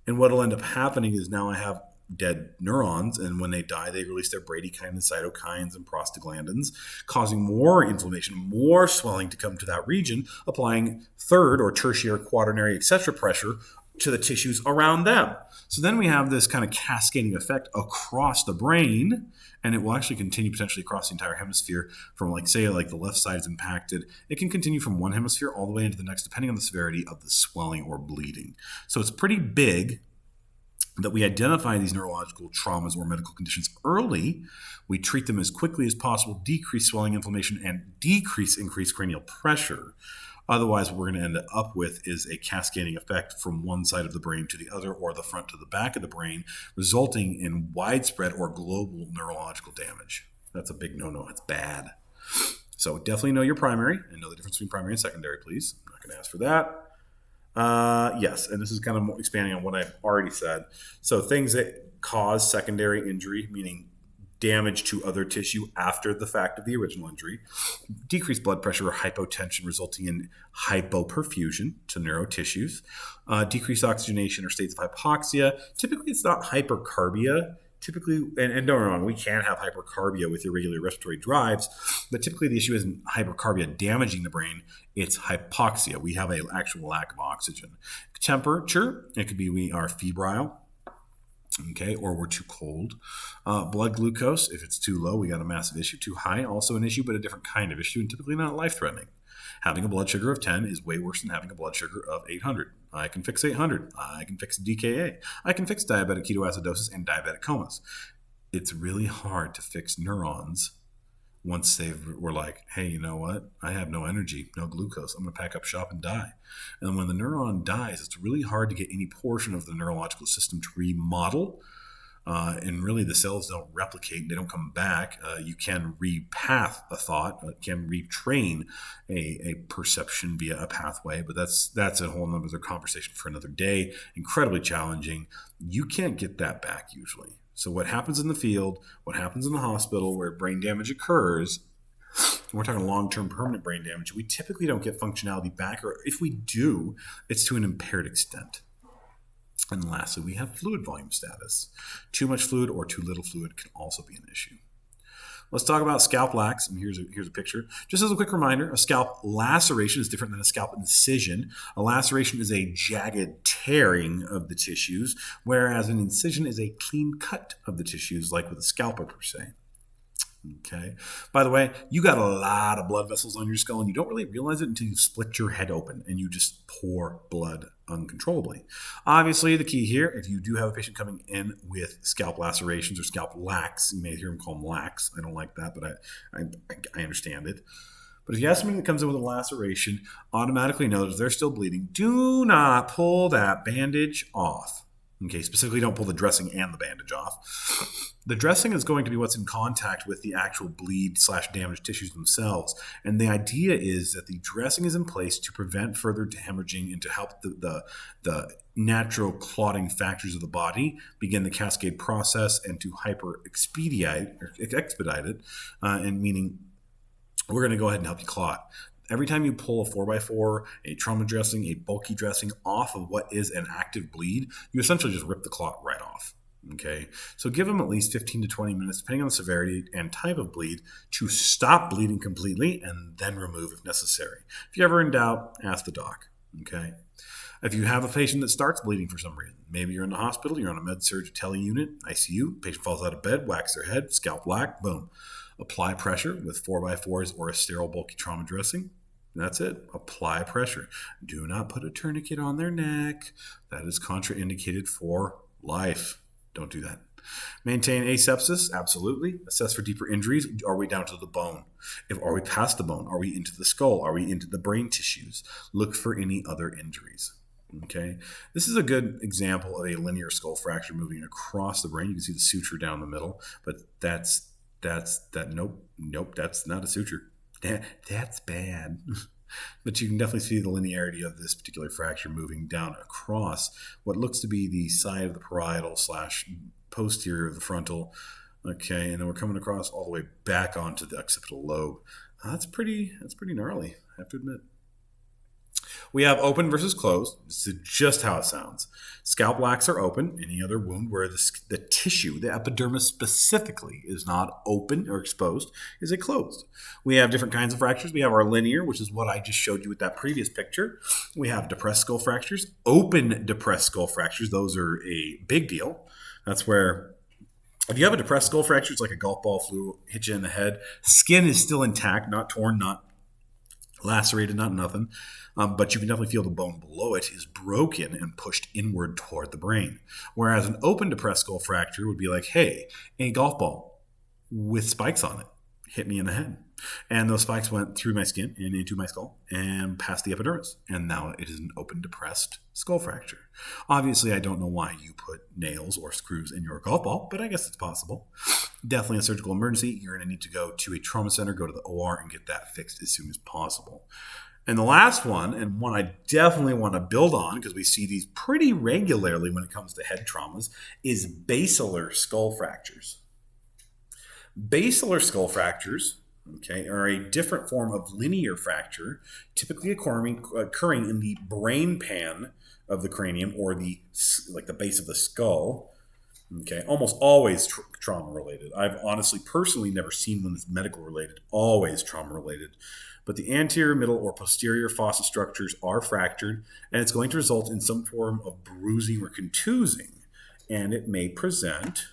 And what will end up happening is now I have dead neurons, and when they die, they release their bradykinin, cytokines, and prostaglandins, causing more inflammation, more swelling to come to that region, applying third or tertiary, quaternary, etc. pressure to the tissues around them. So then we have this kind of cascading effect across the brain, and it will actually continue potentially across the entire hemisphere from, like, say, like the left side is impacted. It can continue from one hemisphere all the way into the next, depending on the severity of the swelling or bleeding. So it's pretty big that we identify these neurological traumas or medical conditions early. We treat them as quickly as possible, decrease swelling, inflammation, and decrease increased cranial pressure. Otherwise, what we're going to end up with is a cascading effect from one side of the brain to the other, or the front to the back of the brain, resulting in widespread or global neurological damage. That's a big no-no. It's bad. So definitely know your primary and know the difference between primary and secondary, please. I'm not going to ask for that. Yes, and this is kind of expanding on what I've already said. So things that cause secondary injury, meaning damage to other tissue after the fact of the original injury, decreased blood pressure or hypotension resulting in hypoperfusion to neuro tissues, decreased oxygenation or states of hypoxia. Typically, it's not hypercarbia. Typically, and don't get me wrong, we can have hypercarbia with irregular respiratory drives, but typically the issue isn't hypercarbia damaging the brain, it's hypoxia. We have an actual lack of oxygen. Temperature, it could be we are febrile, okay, or we're too cold. Blood glucose, if it's too low, we got a massive issue. Too high, also an issue, but a different kind of issue, and typically not life-threatening. Having a blood sugar of 10 is way worse than having a blood sugar of 800. I can fix 800. I can fix DKA. I can fix diabetic ketoacidosis and diabetic comas. It's really hard to fix neurons once we're like, hey, you know what? I have no energy, no glucose. I'm going to pack up shop and die. And when the neuron dies, it's really hard to get any portion of the neurological system to remodel. And really, the cells don't replicate. They don't come back. You can repath a thought. Can retrain a perception via a pathway. But that's a whole other conversation for another day. Incredibly challenging. You can't get that back usually. So what happens in the field, what happens in the hospital where brain damage occurs, we're talking long-term permanent brain damage, we typically don't get functionality back, or if we do, it's to an impaired extent. And lastly, we have fluid volume status. Too much fluid or too little fluid can also be an issue. Let's talk about scalp lacs, and here's a picture. Just as a quick reminder, a scalp laceration is different than a scalp incision. A laceration is a jagged tearing of the tissues, whereas an incision is a clean cut of the tissues, like with a scalpel per se. Okay. By the way, you got a lot of blood vessels on your skull, and you don't really realize it until you split your head open and you just pour blood uncontrollably. Obviously, the key here, if you do have a patient coming in with scalp lacerations or scalp lacs, you may hear them call them lacs. I don't like that, but I understand it. But if you have somebody that comes in with a laceration, automatically know that if they're still bleeding, do not pull that bandage off. Okay, specifically don't pull the dressing and the bandage off. The dressing is going to be what's in contact with the actual bleed/damaged tissues themselves. And the idea is that the dressing is in place to prevent further hemorrhaging and to help the natural clotting factors of the body begin the cascade process and to expedite it, and meaning we're going to go ahead and help you clot. Every time you pull a 4x4, a trauma dressing, a bulky dressing off of what is an active bleed, you essentially just rip the clot right off. Okay, so give them at least 15 to 20 minutes, depending on the severity and type of bleed, to stop bleeding completely and then remove if necessary. If you're ever in doubt, ask the doc. Okay, if you have a patient that starts bleeding for some reason, maybe you're in the hospital, you're on a med-surg tele unit, ICU, patient falls out of bed, whacks their head, scalp lac, boom. Apply pressure with 4x4s or a sterile bulky trauma dressing. That's it. Apply pressure. Do not put a tourniquet on their neck. That is contraindicated for life. Don't do that. Maintain asepsis, absolutely. Assess for deeper injuries. Are we down to the bone? Are we past the bone? Are we into the skull? Are we into the brain tissues? Look for any other injuries. Okay. This is a good example of a linear skull fracture moving across the brain. You can see the suture down the middle, but nope, that's not a suture. That's bad. But you can definitely see the linearity of this particular fracture moving down across what looks to be the side of the parietal/posterior of the frontal. Okay, and then we're coming across all the way back onto the occipital lobe. That's pretty gnarly, I have to admit. We have open versus closed. This is just how it sounds. Scalp lacks are open. Any other wound where the tissue, the epidermis specifically, is not open or exposed is a closed. We have different kinds of fractures. We have our linear, which is what I just showed you with that previous picture. We have depressed skull fractures, open depressed skull fractures. Those are a big deal. That's where if you have a depressed skull fracture, it's like a golf ball flew, hit you in the head. Skin is still intact, not torn, not lacerated, not nothing. But you can definitely feel the bone below it is broken and pushed inward toward the brain. Whereas an open depressed skull fracture would be like, hey, a golf ball with spikes on it hit me in the head. And those spikes went through my skin and into my skull and past the epidermis. And now it is an open depressed skull fracture. Obviously, I don't know why you put nails or screws in your golf ball, but I guess it's possible. Definitely a surgical emergency. You're going to need to go to a trauma center, go to the OR, and get that fixed as soon as possible. And the last one, and one I definitely want to build on because we see these pretty regularly when it comes to head traumas, is basilar skull fractures. Basilar skull fractures, okay, are a different form of linear fracture, typically occurring in the brain pan of the cranium or the base of the skull. Okay, almost always trauma related. I've honestly, personally never seen one that's medical related. Always trauma related. But the anterior, middle, or posterior fossa structures are fractured, and it's going to result in some form of bruising or contusing. And it may present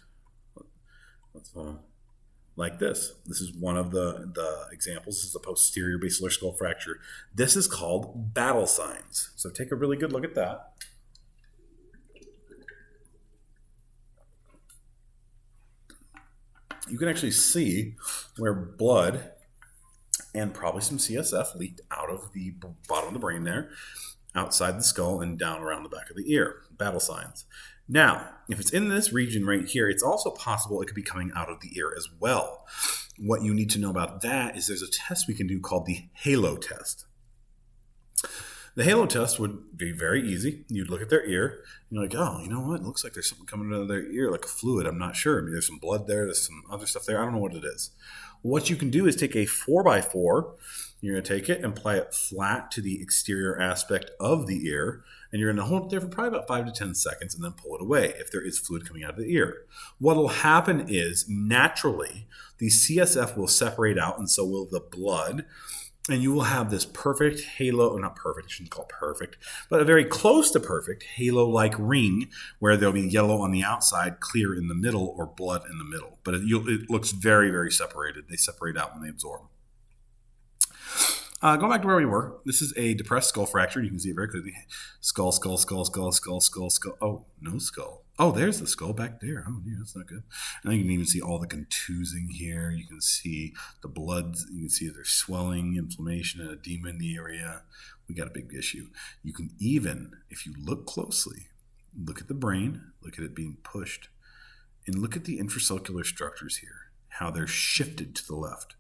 like this. This is one of the examples. This is the posterior basilar skull fracture. This is called battle signs. So take a really good look at that. You can actually see where blood and probably some CSF leaked out of the bottom of the brain there, outside the skull and down around the back of the ear. Battle signs. Now, if it's in this region right here, it's also possible it could be coming out of the ear as well. What you need to know about that is there's a test we can do called the halo test. The halo test would be very easy. You'd look at their ear, and you're like, oh, you know what? It looks like there's something coming out of their ear, like a fluid. I'm not sure. Maybe there's some blood there. There's some other stuff there. I don't know what it is. What you can do is take a 4x4. You're going to take it and apply it flat to the exterior aspect of the ear, and you're going to hold it there for probably about 5 to 10 seconds and then pull it away if there is fluid coming out of the ear. What will happen is, naturally, the CSF will separate out, and so will the blood. And you will have this perfect halo, not perfect, I shouldn't call it perfect, but a very close to perfect halo-like ring where there'll be yellow on the outside, clear in the middle, or blood in the middle. But it looks very, very separated. They separate out when they absorb. Going back to where we were, this is a depressed skull fracture. You can see it very clearly. Skull, skull, skull, skull, skull, skull, skull. Oh, no skull. Oh, there's the skull back there. Oh, yeah, that's not good. And you can even see all the contusing here. You can see the blood. You can see there's swelling, inflammation, and edema in the area. We got a big issue. You can even, if you look closely, look at the brain, look at it being pushed, and look at the intracellular structures here, how they're shifted to the left.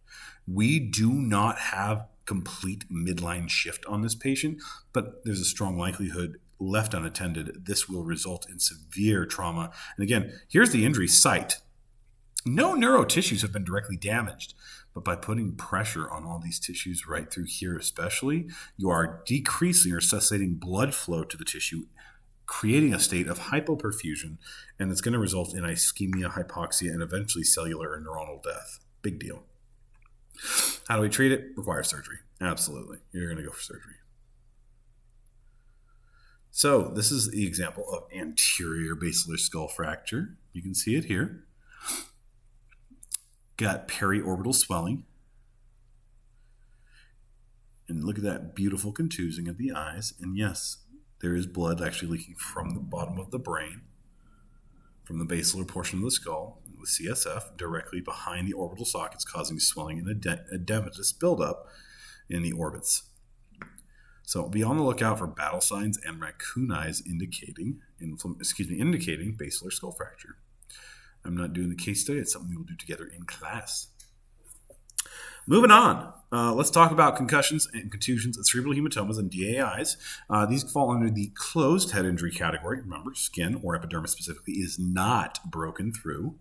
We do not have complete midline shift on this patient, but there's a strong likelihood left unattended, this will result in severe trauma. And again, here's the injury site. No neuro tissues have been directly damaged, but by putting pressure on all these tissues right through here especially, you are decreasing or cessating blood flow to the tissue, creating a state of hypoperfusion, and it's going to result in ischemia, hypoxia, and eventually cellular or neuronal death. Big deal. How do we treat it? Requires surgery. Absolutely. You're going to go for surgery. So this is the example of anterior basilar skull fracture. You can see it here. Got periorbital swelling. And look at that beautiful contusing of the eyes. And yes, there is blood actually leaking from the bottom of the brain, from the basilar portion of the skull, with CSF directly behind the orbital sockets, causing swelling and edematous buildup in the orbits. So be on the lookout for battle signs and raccoon eyes indicating basilar skull fracture. I'm not doing the case study. It's something we will do together in class. Moving on, let's talk about concussions and contusions and cerebral hematomas and DAIs. These fall under the closed head injury category. Remember, skin or epidermis specifically is not broken through.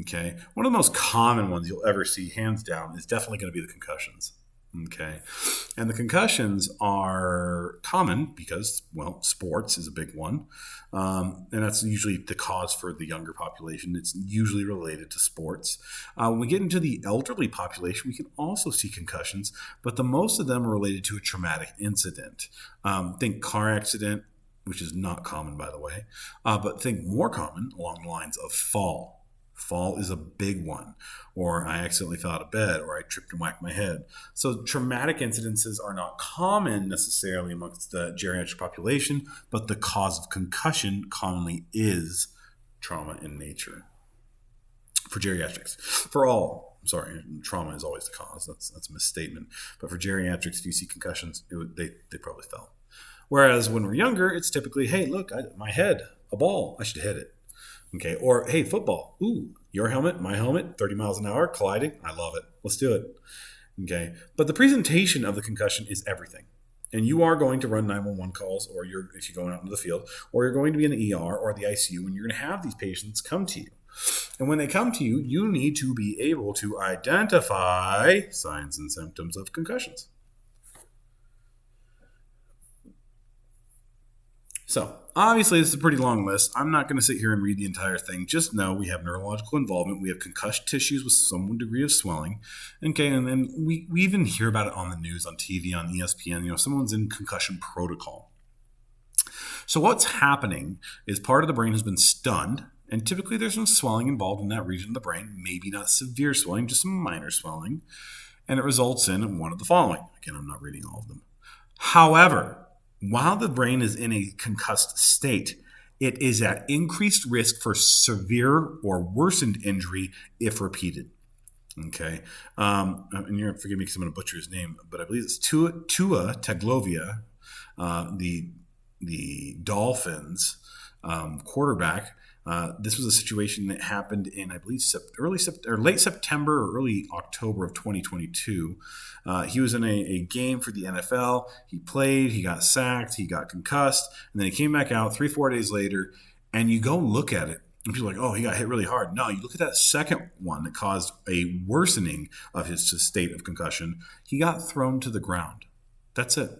Okay, one of the most common ones you'll ever see, hands down, is definitely going to be the concussions. Okay. And the concussions are common because, well, sports is a big one. And that's usually the cause for the younger population. It's usually related to sports. When we get into the elderly population, we can also see concussions, but the most of them are related to a traumatic incident. Think car accident, which is not common, by the way, but think more common along the lines of fall. Fall is a big one, or I accidentally fell out of bed, or I tripped and whacked my head. So traumatic incidences are not common necessarily amongst the geriatric population, but the cause of concussion commonly is trauma in nature for geriatrics. For all, sorry, trauma is always the cause. That's a misstatement. But for geriatrics, if you see concussions, they probably fell. Whereas when we're younger, it's typically, hey, look, my head, a ball, I should hit it. Okay. Or, hey, football. Ooh, your helmet, my helmet, 30 miles an hour, colliding. I love it. Let's do it. Okay. But the presentation of the concussion is everything. And you are going to run 911 calls, or if you're going out into the field, or you're going to be in the ER or the ICU, and you're going to have these patients come to you. And when they come to you, you need to be able to identify signs and symptoms of concussions. So, obviously, this is a pretty long list. I'm not going to sit here and read the entire thing. Just know we have neurological involvement. We have concussed tissues with some degree of swelling. Okay, and then we even hear about it on the news, on TV, on ESPN. Someone's in concussion protocol. So what's happening is part of the brain has been stunned, and typically there's some swelling involved in that region of the brain. Maybe not severe swelling, just some minor swelling. And it results in one of the following. Again, I'm not reading all of them. However, while the brain is in a concussed state, it is at increased risk for severe or worsened injury if repeated. Okay. And you're going to forgive me because I'm going to butcher his name, but I believe it's Tua Tagovailoa, the Dolphins quarterback. This was a situation that happened in, I believe, late September or early October of 2022. He was in a game for the NFL. He played, he got sacked, he got concussed, and then he came back out 3-4 days later, and you go look at it, and people are like, oh, he got hit really hard. No, you look at that second one that caused a worsening of his state of concussion. He got thrown to the ground. That's it.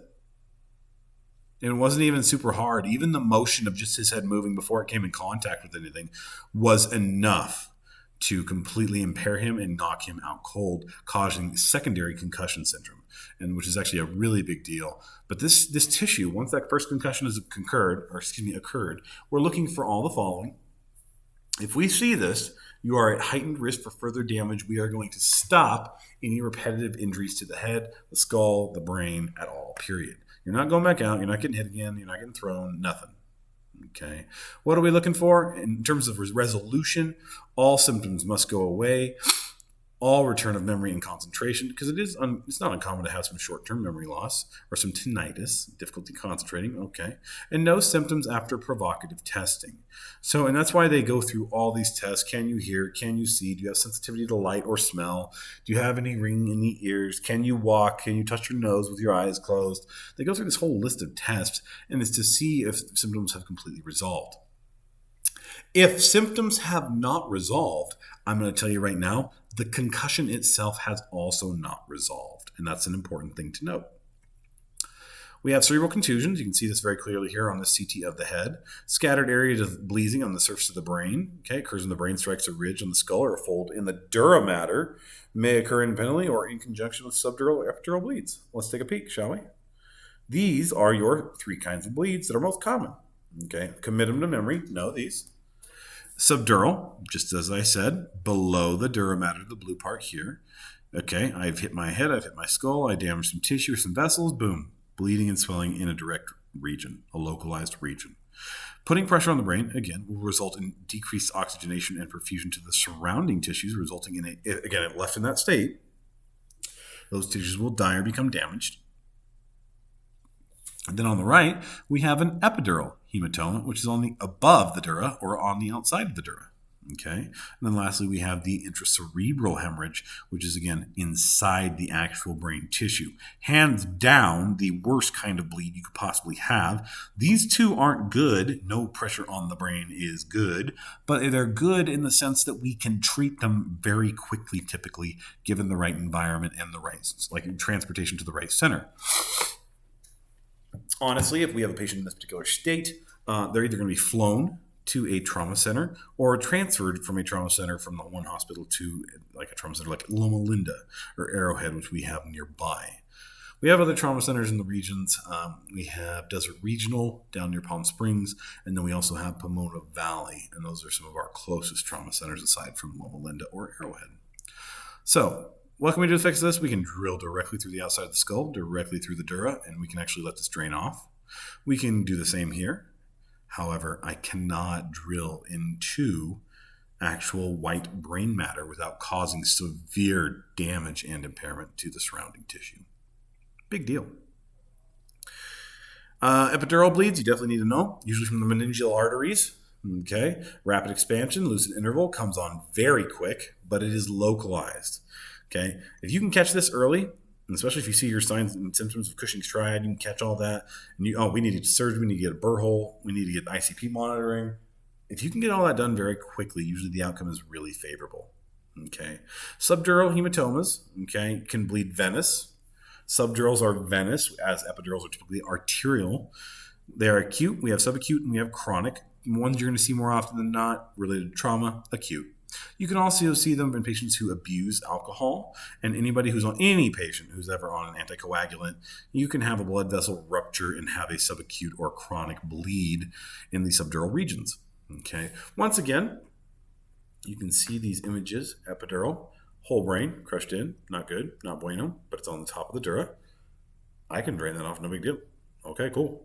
And it wasn't even super hard. Even the motion of just his head moving before it came in contact with anything was enough to completely impair him and knock him out cold, causing secondary concussion syndrome, and which is actually a really big deal. But this tissue, once that first concussion has occurred, we're looking for all the following. If we see this, you are at heightened risk for further damage. We are going to stop any repetitive injuries to the head, the skull, the brain at all, period. You're not going back out. You're not getting hit again. You're not getting thrown. Nothing. Okay. What are we looking for? In terms of resolution, all symptoms must go away. All return of memory and concentration, because it's not uncommon to have some short-term memory loss or some tinnitus, difficulty concentrating, okay, and no symptoms after provocative testing. So, and that's why they go through all these tests. Can you hear? Can you see? Do you have sensitivity to light or smell? Do you have any ringing in the ears? Can you walk? Can you touch your nose with your eyes closed? They go through this whole list of tests, and it's to see if symptoms have completely resolved. If symptoms have not resolved, I'm going to tell you right now, the concussion itself has also not resolved. And that's an important thing to note. We have cerebral contusions. You can see this very clearly here on the CT of the head. Scattered areas of bleeding on the surface of the brain. Okay, occurs when the brain strikes a ridge on the skull or a fold in the dura mater. May occur independently or in conjunction with subdural or epidural bleeds. Let's take a peek, shall we? These are your three kinds of bleeds that are most common. Okay, commit them to memory. Know these. Subdural, just as I said, below the dura mater, the blue part here. Okay, I've hit my head, I've hit my skull, I damaged some tissue or some vessels, boom, bleeding and swelling in a direct region, a localized region. Putting pressure on the brain, again, will result in decreased oxygenation and perfusion to the surrounding tissues, resulting in again, if left in that state, those tissues will die or become damaged. And then on the right, we have an epidural hematoma, which is above the dura or on the outside of the dura. Okay. And then lastly, we have the intracerebral hemorrhage, which is again inside the actual brain tissue. Hands down, the worst kind of bleed you could possibly have. These two aren't good. No pressure on the brain is good, but they're good in the sense that we can treat them very quickly, typically, given the right environment and the right, like transportation to the right center. Honestly, if we have a patient in this particular state, they're either going to be flown to a trauma center or transferred from a trauma center from the one hospital to like a trauma center like Loma Linda or Arrowhead, which we have nearby. We have other trauma centers in the regions. We have Desert Regional down near Palm Springs, and then we also have Pomona Valley, and those are some of our closest trauma centers aside from Loma Linda or Arrowhead. So what can we do to fix this? We can drill directly through the outside of the skull, directly through the dura, and we can actually let this drain off. We can do the same here. However, I cannot drill into actual white brain matter without causing severe damage and impairment to the surrounding tissue. Big deal. Epidural bleeds, you definitely need to know, usually from the meningeal arteries. Okay, rapid expansion, lucid interval comes on very quick, but it is localized. Okay, if you can catch this early, and especially if you see your signs and symptoms of Cushing's triad, you can catch all that. And we need to get surgery, we need to get a burr hole, we need to get ICP monitoring. If you can get all that done very quickly, usually the outcome is really favorable. Okay, subdural hematomas, okay, can bleed venous. Subdurals are venous, as epidurals are typically arterial. They are acute. We have subacute and we have chronic. The ones you're going to see more often than not related to trauma, acute. You can also see them in patients who abuse alcohol, and any patient who's ever on an anticoagulant, you can have a blood vessel rupture and have a subacute or chronic bleed in the subdural regions. Okay. Once again, you can see these images, epidural, whole brain, crushed in, not good, not bueno, but it's on the top of the dura. I can drain that off, no big deal. Okay, cool.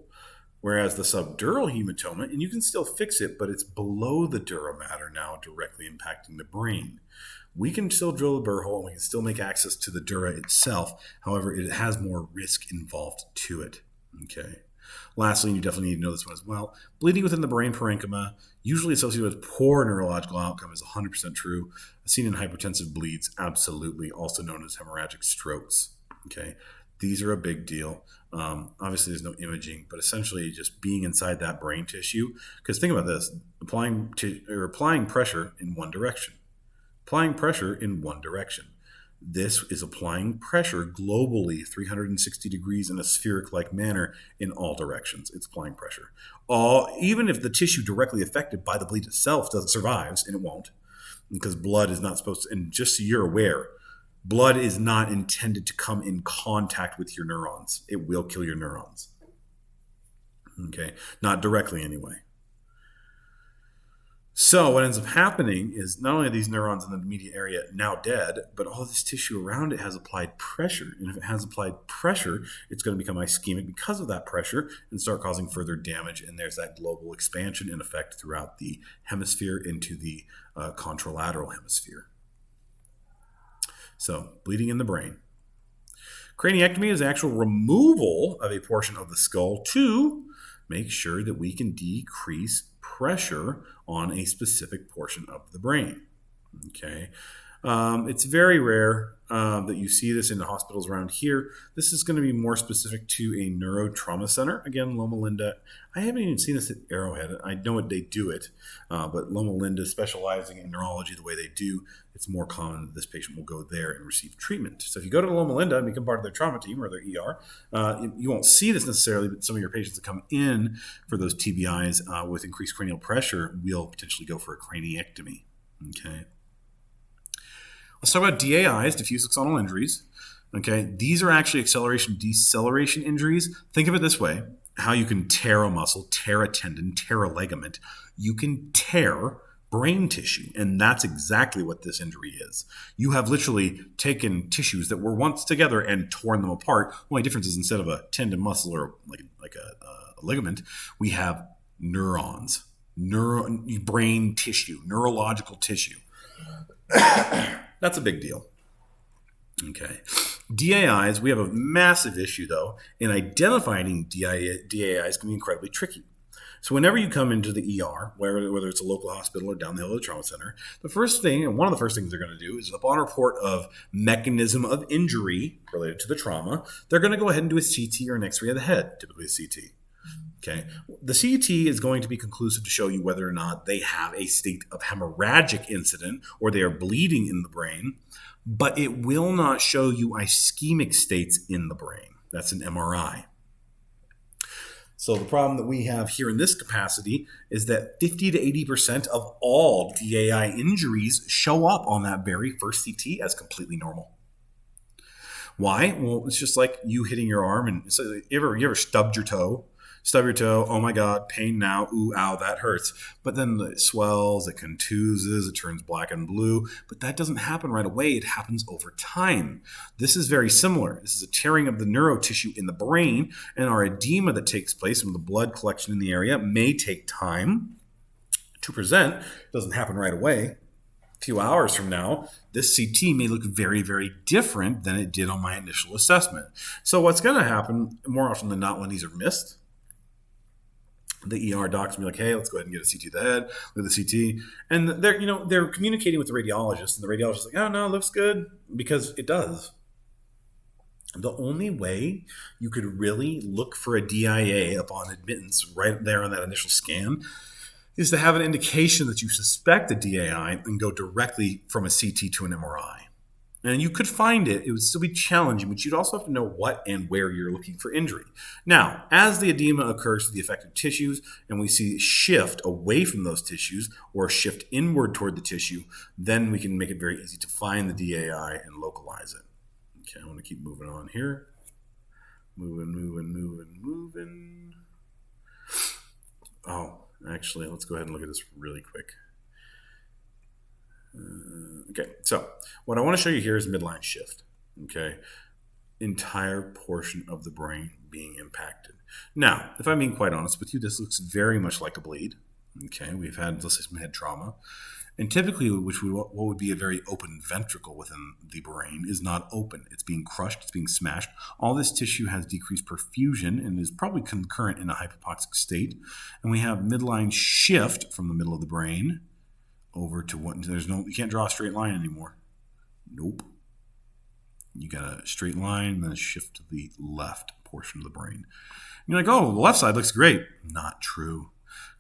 Whereas the subdural hematoma, and you can still fix it, but it's below the dura mater now, directly impacting the brain. We can still drill a burr hole and we can still make access to the dura itself. However, it has more risk involved to it. Okay. Lastly, and you definitely need to know this one as well, bleeding within the brain parenchyma, usually associated with poor neurological outcome, is 100% true. Seen in hypertensive bleeds, absolutely, also known as hemorrhagic strokes. Okay. These are a big deal. Obviously, there's no imaging, but essentially just being inside that brain tissue. Because think about this, applying pressure in one direction. Applying pressure in one direction. This is applying pressure globally, 360 degrees in a spheric-like manner in all directions. It's applying pressure. Even if the tissue directly affected by the bleed itself survives, and it won't, because blood is not supposed to, and just so you're aware, blood is not intended to come in contact with your neurons. It will kill your neurons. Okay, not directly anyway. So what ends up happening is not only are these neurons in the immediate area now dead, but all this tissue around it has applied pressure. And if it has applied pressure, it's going to become ischemic because of that pressure and start causing further damage. And there's that global expansion in effect throughout the hemisphere into the contralateral hemisphere. So bleeding in the brain. Craniectomy is the actual removal of a portion of the skull to make sure that we can decrease pressure on a specific portion of the brain. Okay. It's very rare that you see this in the hospitals around here. This is going to be more specific to a neuro trauma center. Again, Loma Linda. I haven't even seen this at Arrowhead. I know they do it, but Loma Linda, specializing in neurology the way they do, it's more common that this patient will go there and receive treatment. So if you go to Loma Linda and become part of their trauma team or their ER, you won't see this necessarily, but some of your patients that come in for those TBIs with increased cranial pressure will potentially go for a craniectomy. Okay. Let's talk about DAIs, diffuse axonal injuries. Okay, these are actually acceleration-deceleration injuries. Think of it this way: how you can tear a muscle, tear a tendon, tear a ligament. You can tear brain tissue, and that's exactly what this injury is. You have literally taken tissues that were once together and torn them apart. The only difference is instead of a tendon, muscle, or like a ligament, we have neurons, brain tissue, neurological tissue. That's a big deal. Okay. DAIs, we have a massive issue, though, in identifying DAIs can be incredibly tricky. So whenever you come into the ER, whether it's a local hospital or down the hill at the trauma center, the first thing, and one of the first things they're going to do is upon report of mechanism of injury related to the trauma, they're going to go ahead and do a CT or an X-ray of the head, typically a CT. Okay. The CT is going to be conclusive to show you whether or not they have a state of hemorrhagic incident or they are bleeding in the brain, but it will not show you ischemic states in the brain. That's an MRI. So the problem that we have here in this capacity is that 50 to 80% of all DAI injuries show up on that very first CT as completely normal. Why? Well, it's just like you hitting your arm, and so you ever stub your toe, oh my God, pain now, ooh, ow, that hurts. But then it swells, it contuses, it turns black and blue. But that doesn't happen right away. It happens over time. This is very similar. This is a tearing of the neuro tissue in the brain, and our edema that takes place from the blood collection in the area may take time to present. It doesn't happen right away. A few hours from now, this CT may look very, very different than it did on my initial assessment. So what's going to happen more often than not when these are missed, the ER docs will be like, hey, let's go ahead and get a CT of the head, look at the CT. And they're communicating with the radiologist, and the radiologist is like, oh, no, it looks good, because it does. The only way you could really look for a DIA upon admittance right there on that initial scan is to have an indication that you suspect a DAI and go directly from a CT to an MRI. And you could find it. It would still be challenging, but you'd also have to know what and where you're looking for injury. Now, as the edema occurs to the affected tissues and we see a shift away from those tissues or a shift inward toward the tissue, then we can make it very easy to find the DAI and localize it. Okay, I want to keep moving on here. Moving. Oh, actually, let's go ahead and look at this really quick. Okay, so what I want to show you here is midline shift. Okay, entire portion of the brain being impacted. Now, if I'm being quite honest with you, this looks very much like a bleed. Okay, we've had, let's say, some head trauma, and typically, what would be a very open ventricle within the brain is not open. It's being crushed. It's being smashed. All this tissue has decreased perfusion and is probably concurrent in a hypoxic state. And we have midline shift from the middle of the brain over to what? You can't draw a straight line anymore. Nope. You got a straight line, then a shift to the left portion of the brain. And you're like, oh, the left side looks great. Not true.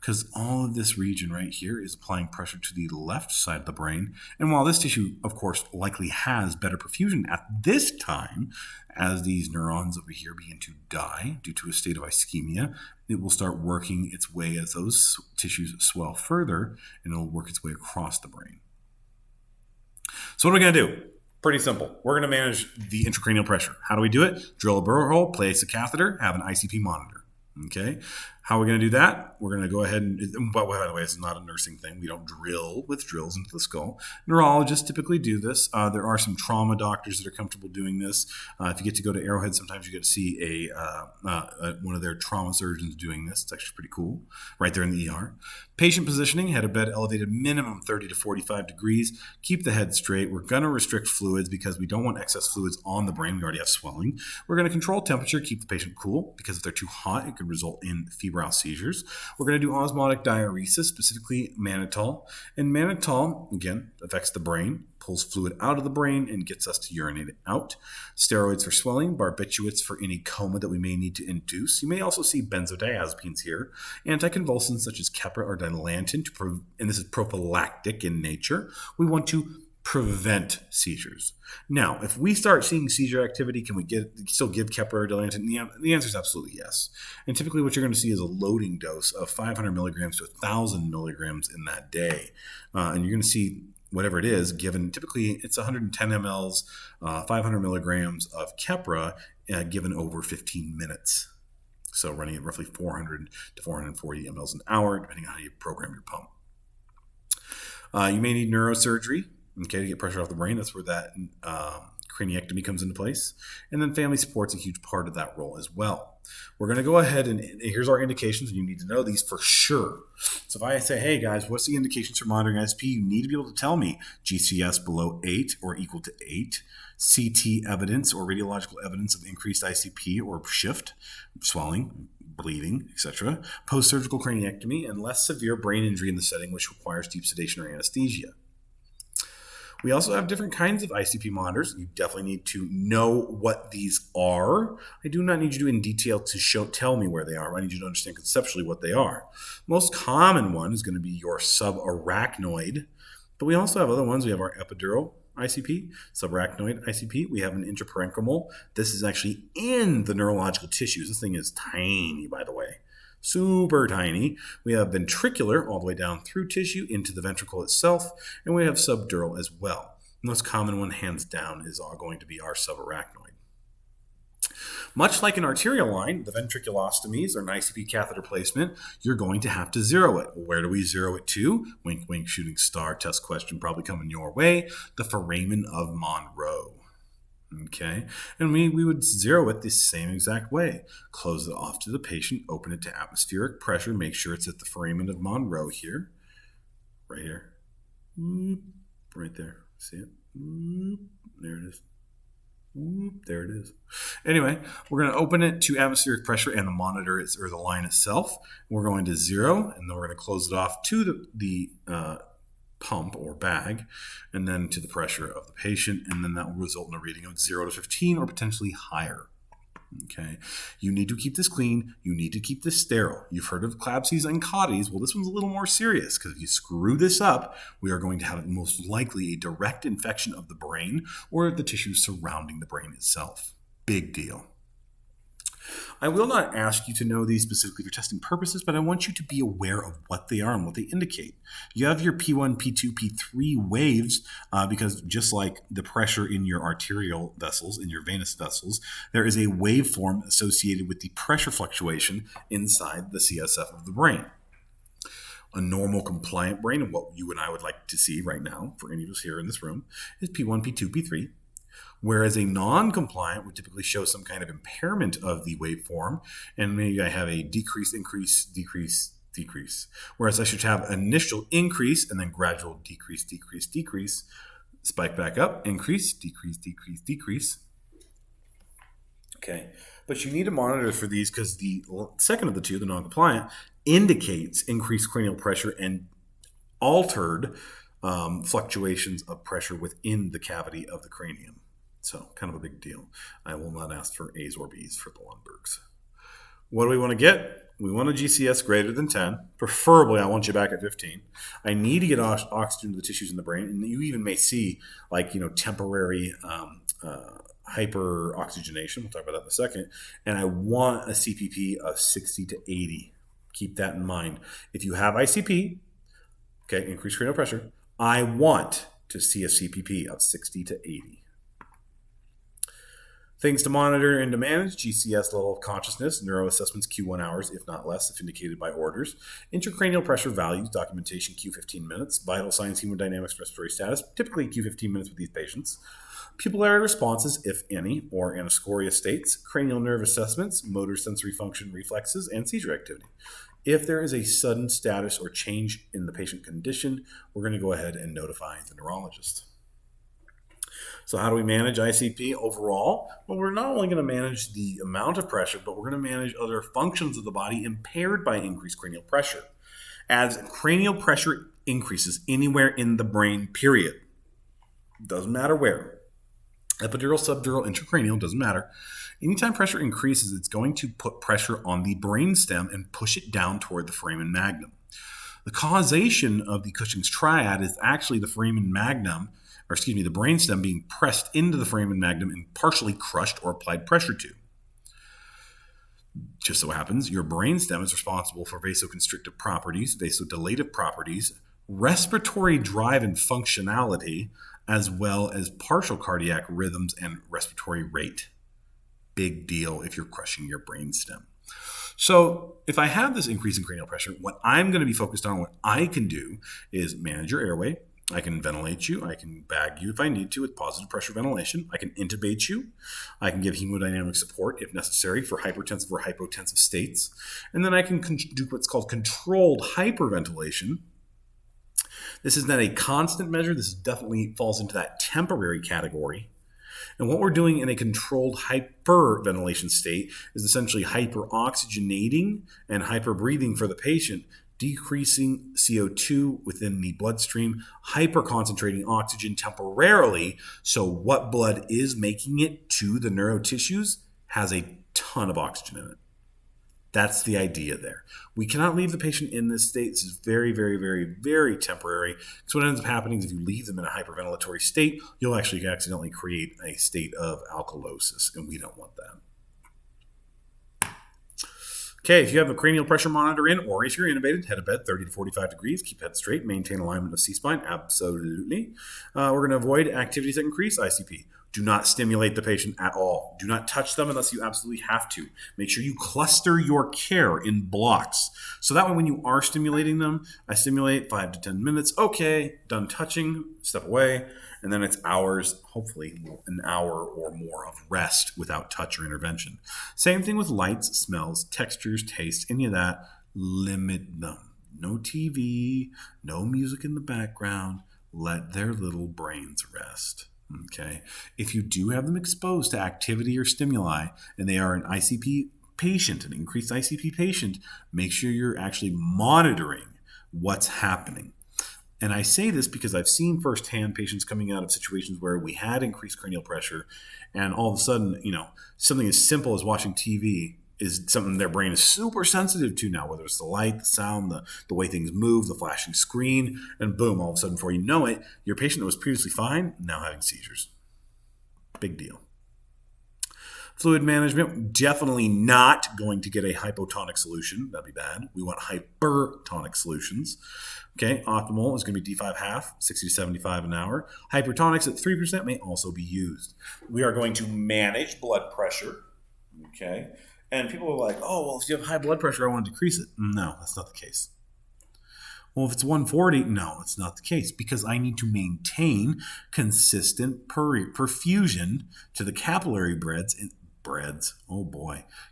Because all of this region right here is applying pressure to the left side of the brain. And while this tissue, of course, likely has better perfusion at this time, as these neurons over here begin to die due to a state of ischemia, it will start working its way as those tissues swell further, and it'll work its way across the brain. So what are we going to do? Pretty simple. We're going to manage the intracranial pressure. How do we do it? Drill a burr hole, place a catheter, have an ICP monitor. Okay. How are we going to do that? We're going to go ahead and, by the way, this is not a nursing thing. We don't drill with drills into the skull. Neurologists typically do this. There are some trauma doctors that are comfortable doing this. If you get to go to Arrowhead, sometimes you get to see one of their trauma surgeons doing this. It's actually pretty cool, right there in the ER. Patient positioning, head of bed elevated minimum 30 to 45 degrees. Keep the head straight. We're going to restrict fluids because we don't want excess fluids on the brain. We already have swelling. We're going to control temperature, keep the patient cool, because if they're too hot, it could result in febrile seizures. We're going to do osmotic diuresis, specifically mannitol. And mannitol, again, affects the brain, pulls fluid out of the brain, and gets us to urinate it out. Steroids for swelling, barbiturates for any coma that we may need to induce. You may also see benzodiazepines here. Anticonvulsants such as Keppra or Dilantin, and this is prophylactic in nature. We want to prevent seizures. Now, if we start seeing seizure activity, can we still give Keppra or Dilantin? The answer is absolutely yes. And typically what you're going to see is a loading dose of 500 milligrams to 1,000 milligrams in that day. And you're going to see whatever it is given. Typically, it's 110 mLs, 500 milligrams of Keppra given over 15 minutes. So running at roughly 400 to 440 mLs an hour, depending on how you program your pump. You may need neurosurgery, okay, to get pressure off the brain. That's where that craniectomy comes into place. And then family support's a huge part of that role as well. We're going to go ahead and here's our indications, and you need to know these for sure. So if I say, hey guys, what's the indications for monitoring ICP? You need to be able to tell me GCS below 8 or equal to 8, CT evidence or radiological evidence of increased ICP or shift, swelling, bleeding, etc., post-surgical craniectomy, and less severe brain injury in the setting which requires deep sedation or anesthesia. We also have different kinds of ICP monitors. You definitely need to know what these are. I do not need you to in detail to tell me where they are. I need you to understand conceptually what they are. Most common one is going to be your subarachnoid, but we also have other ones. We have our epidural ICP, subarachnoid ICP. We have an intraparenchymal. This is actually in the neurological tissues. This thing is tiny, by the way. Super tiny. We have ventricular all the way down through tissue into the ventricle itself, and we have subdural as well. The most common one, hands down, is all going to be our subarachnoid. Much like an arterial line, the ventriculostomies or an ICP catheter placement, you're going to have to zero it. Where do we zero it to? Wink, wink, shooting star, test question probably coming your way. The foramen of Monro. Okay, and we would zero it the same exact way. Close it off to the patient, open it to atmospheric pressure, make sure it's at the foramen of Monro here. Right here. Right there. See it? There it is. There it is. Anyway, we're going to open it to atmospheric pressure and the monitor or the line itself. We're going to zero, and then we're going to close it off to the pump or bag, and then to the pressure of the patient, and then that will result in a reading of 0 to 15 or potentially higher. Okay, you need to keep this clean. You need to keep this sterile. You've heard of Klapsies and Cotties. Well, this one's a little more serious because if you screw this up, we are going to have most likely a direct infection of the brain or the tissues surrounding the brain itself. Big deal. I will not ask you to know these specifically for testing purposes, but I want you to be aware of what they are and what they indicate. You have your P1, P2, P3 waves because just like the pressure in your arterial vessels, in your venous vessels, there is a waveform associated with the pressure fluctuation inside the CSF of the brain. A normal compliant brain, and what you and I would like to see right now for any of us here in this room, is P1, P2, P3. Whereas a non-compliant would typically show some kind of impairment of the waveform, and maybe I have a decrease, increase, decrease, decrease. Whereas I should have initial increase and then gradual decrease, decrease, decrease, spike back up, increase, decrease, decrease, decrease. Okay, but you need to monitor for these because the second of the two, the non-compliant, indicates increased cranial pressure and altered fluctuations of pressure within the cavity of the cranium. So kind of a big deal. I will not ask for A's or B's for the Lundbergs. What do we want to get? We want a GCS greater than 10. Preferably, I want you back at 15. I need to get oxygen to the tissues in the brain. And you even may see temporary hyperoxygenation. We'll talk about that in a second. And I want a CPP of 60 to 80. Keep that in mind. If you have ICP, okay, increased cranial pressure, I want to see a CPP of 60 to 80. Things to monitor and to manage: GCS level of consciousness, neuro assessments Q1 hours, if not less, if indicated by orders. Intracranial pressure values, documentation Q15 minutes. Vital signs, hemodynamics, respiratory status, typically Q15 minutes with these patients. Pupillary responses, if any, or anoscoria states. Cranial nerve assessments, motor sensory function, reflexes, and seizure activity. If there is a sudden status or change in the patient condition, we're going to go ahead and notify the neurologist. So how do we manage ICP overall? Well, we're not only going to manage the amount of pressure, but we're going to manage other functions of the body impaired by increased cranial pressure. As cranial pressure increases anywhere in the brain, period, doesn't matter where, epidural, subdural, intracranial, doesn't matter. Anytime pressure increases, it's going to put pressure on the brainstem and push it down toward the foramen magnum. The causation of the Cushing's triad is actually the the brainstem being pressed into the foramen magnum and partially crushed or applied pressure to. Just so happens, your brainstem is responsible for vasoconstrictive properties, vasodilative properties, respiratory drive and functionality, as well as partial cardiac rhythms and respiratory rate. Big deal if you're crushing your brainstem. So if I have this increase in cranial pressure, what I'm going to be focused on, what I can do is manage your airway. I can ventilate you. I can bag you if I need to with positive pressure ventilation. I can intubate you. I can give hemodynamic support if necessary for hypertensive or hypotensive states. And then I can do what's called controlled hyperventilation. This is not a constant measure. This definitely falls into that temporary category. And what we're doing in a controlled hyperventilation state is essentially hyperoxygenating and hyperbreathing for the patient, decreasing CO2 within the bloodstream, hyperconcentrating oxygen temporarily. So what blood is making it to the neurotissues has a ton of oxygen in it. That's the idea there. We cannot leave the patient in this state. This is very, very, very, very temporary. So what ends up happening is if you leave them in a hyperventilatory state, you'll actually accidentally create a state of alkalosis, and we don't want that. Okay, if you have a cranial pressure monitor in, or if you're intubated, head to bed 30 to 45 degrees, keep head straight, maintain alignment of C-spine, absolutely. We're going to avoid activities that increase ICP. Do not stimulate the patient at all. Do not touch them unless you absolutely have to. Make sure you cluster your care in blocks. So that way when you are stimulating them, I stimulate 5 to 10 minutes. Okay, done touching, step away. And then it's hours, hopefully an hour or more of rest without touch or intervention. Same thing with lights, smells, textures, tastes, any of that. Limit them. No TV, no music in the background. Let their little brains rest. Okay. If you do have them exposed to activity or stimuli and they are an ICP patient, an increased ICP patient, make sure you're actually monitoring what's happening. And I say this because I've seen firsthand patients coming out of situations where we had increased cranial pressure and all of a sudden, something as simple as watching TV is something their brain is super sensitive to now, whether it's the light, the sound, the way things move, the flashing screen, and boom, all of a sudden, before you know it, your patient that was previously fine, now having seizures. Big deal. Fluid management, definitely not going to get a hypotonic solution. That'd be bad. We want hypertonic solutions. Okay, optimal is going to be D5 half, 60 to 75 an hour. Hypertonics at 3% may also be used. We are going to manage blood pressure. Okay, and people are like, oh, well, if you have high blood pressure, I want to decrease it. No, that's not the case. Well, if it's 140, no, it's not the case because I need to maintain consistent perfusion to the capillary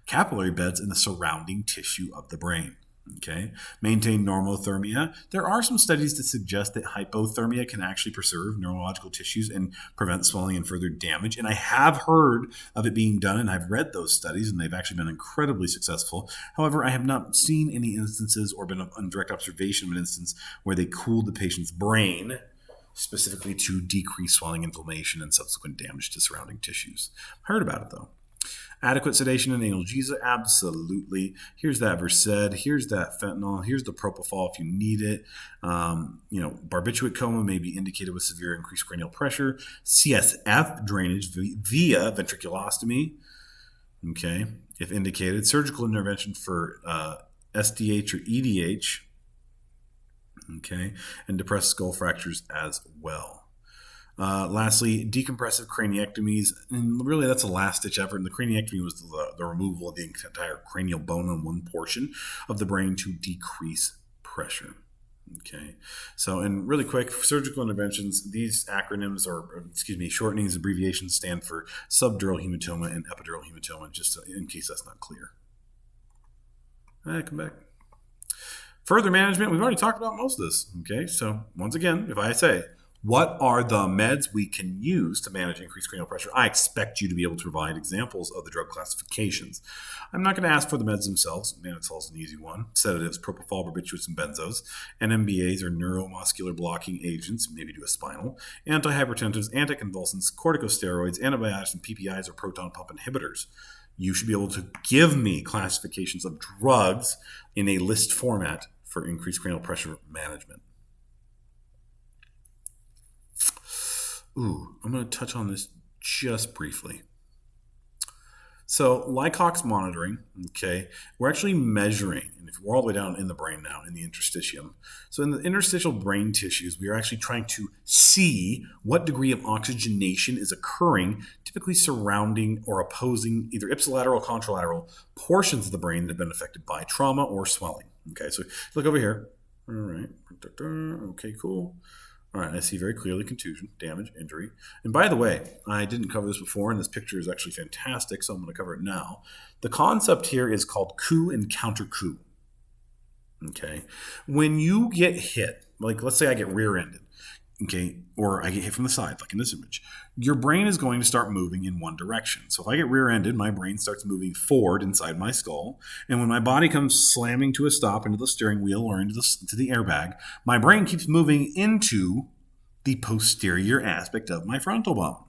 capillary beds in the surrounding tissue of the brain. Okay, maintain normothermia. There are some studies that suggest that hypothermia can actually preserve neurological tissues and prevent swelling and further damage. And I have heard of it being done, and I've read those studies, and they've actually been incredibly successful. However, I have not seen any instances or been on direct observation of an instance where they cooled the patient's brain specifically to decrease swelling, inflammation, and subsequent damage to surrounding tissues. Heard about it, though. Adequate sedation and analgesia, absolutely. Here's that Versed. Here's that fentanyl. Here's the propofol if you need it. Barbiturate coma may be indicated with severe increased cranial pressure. CSF drainage via ventriculostomy. Okay, if indicated. Surgical intervention for SDH or EDH. Okay, and depressed skull fractures as well. Lastly, decompressive craniectomies, and really that's a last-ditch effort. And the craniectomy was the removal of the entire cranial bone on one portion of the brain to decrease pressure. Okay, so and really quick, surgical interventions, these acronyms shortenings, abbreviations stand for subdural hematoma and epidural hematoma, just in case that's not clear. All right, come back. Further management, we've already talked about most of this. Okay, so once again, if I say, what are the meds we can use to manage increased cranial pressure? I expect you to be able to provide examples of the drug classifications. I'm not going to ask for the meds themselves. Mannitol is an easy one. Sedatives, propofol, barbiturates, and benzos. NMBAs are neuromuscular blocking agents, maybe do a spinal. Antihypertensives, anticonvulsants, corticosteroids, antibiotics, and PPIs are proton pump inhibitors. You should be able to give me classifications of drugs in a list format for increased cranial pressure management. I'm going to touch on this just briefly. So Lycox monitoring, okay, we're actually measuring, and if we're all the way down in the brain now, in the interstitium. So in the interstitial brain tissues, we are actually trying to see what degree of oxygenation is occurring, typically surrounding or opposing either ipsilateral or contralateral portions of the brain that have been affected by trauma or swelling. Okay, so look over here. All right. Okay, cool. All right, I see very clearly contusion, damage, injury. And by the way, I didn't cover this before, and this picture is actually fantastic, so I'm going to cover it now. The concept here is called coup and counter coup. Okay. When you get hit, like let's say I get rear ended, okay, or I get hit from the side, like in this image, your brain is going to start moving in one direction. So if I get rear-ended, my brain starts moving forward inside my skull, and when my body comes slamming to a stop into the steering wheel or into the airbag, my brain keeps moving into the posterior aspect of my frontal bone.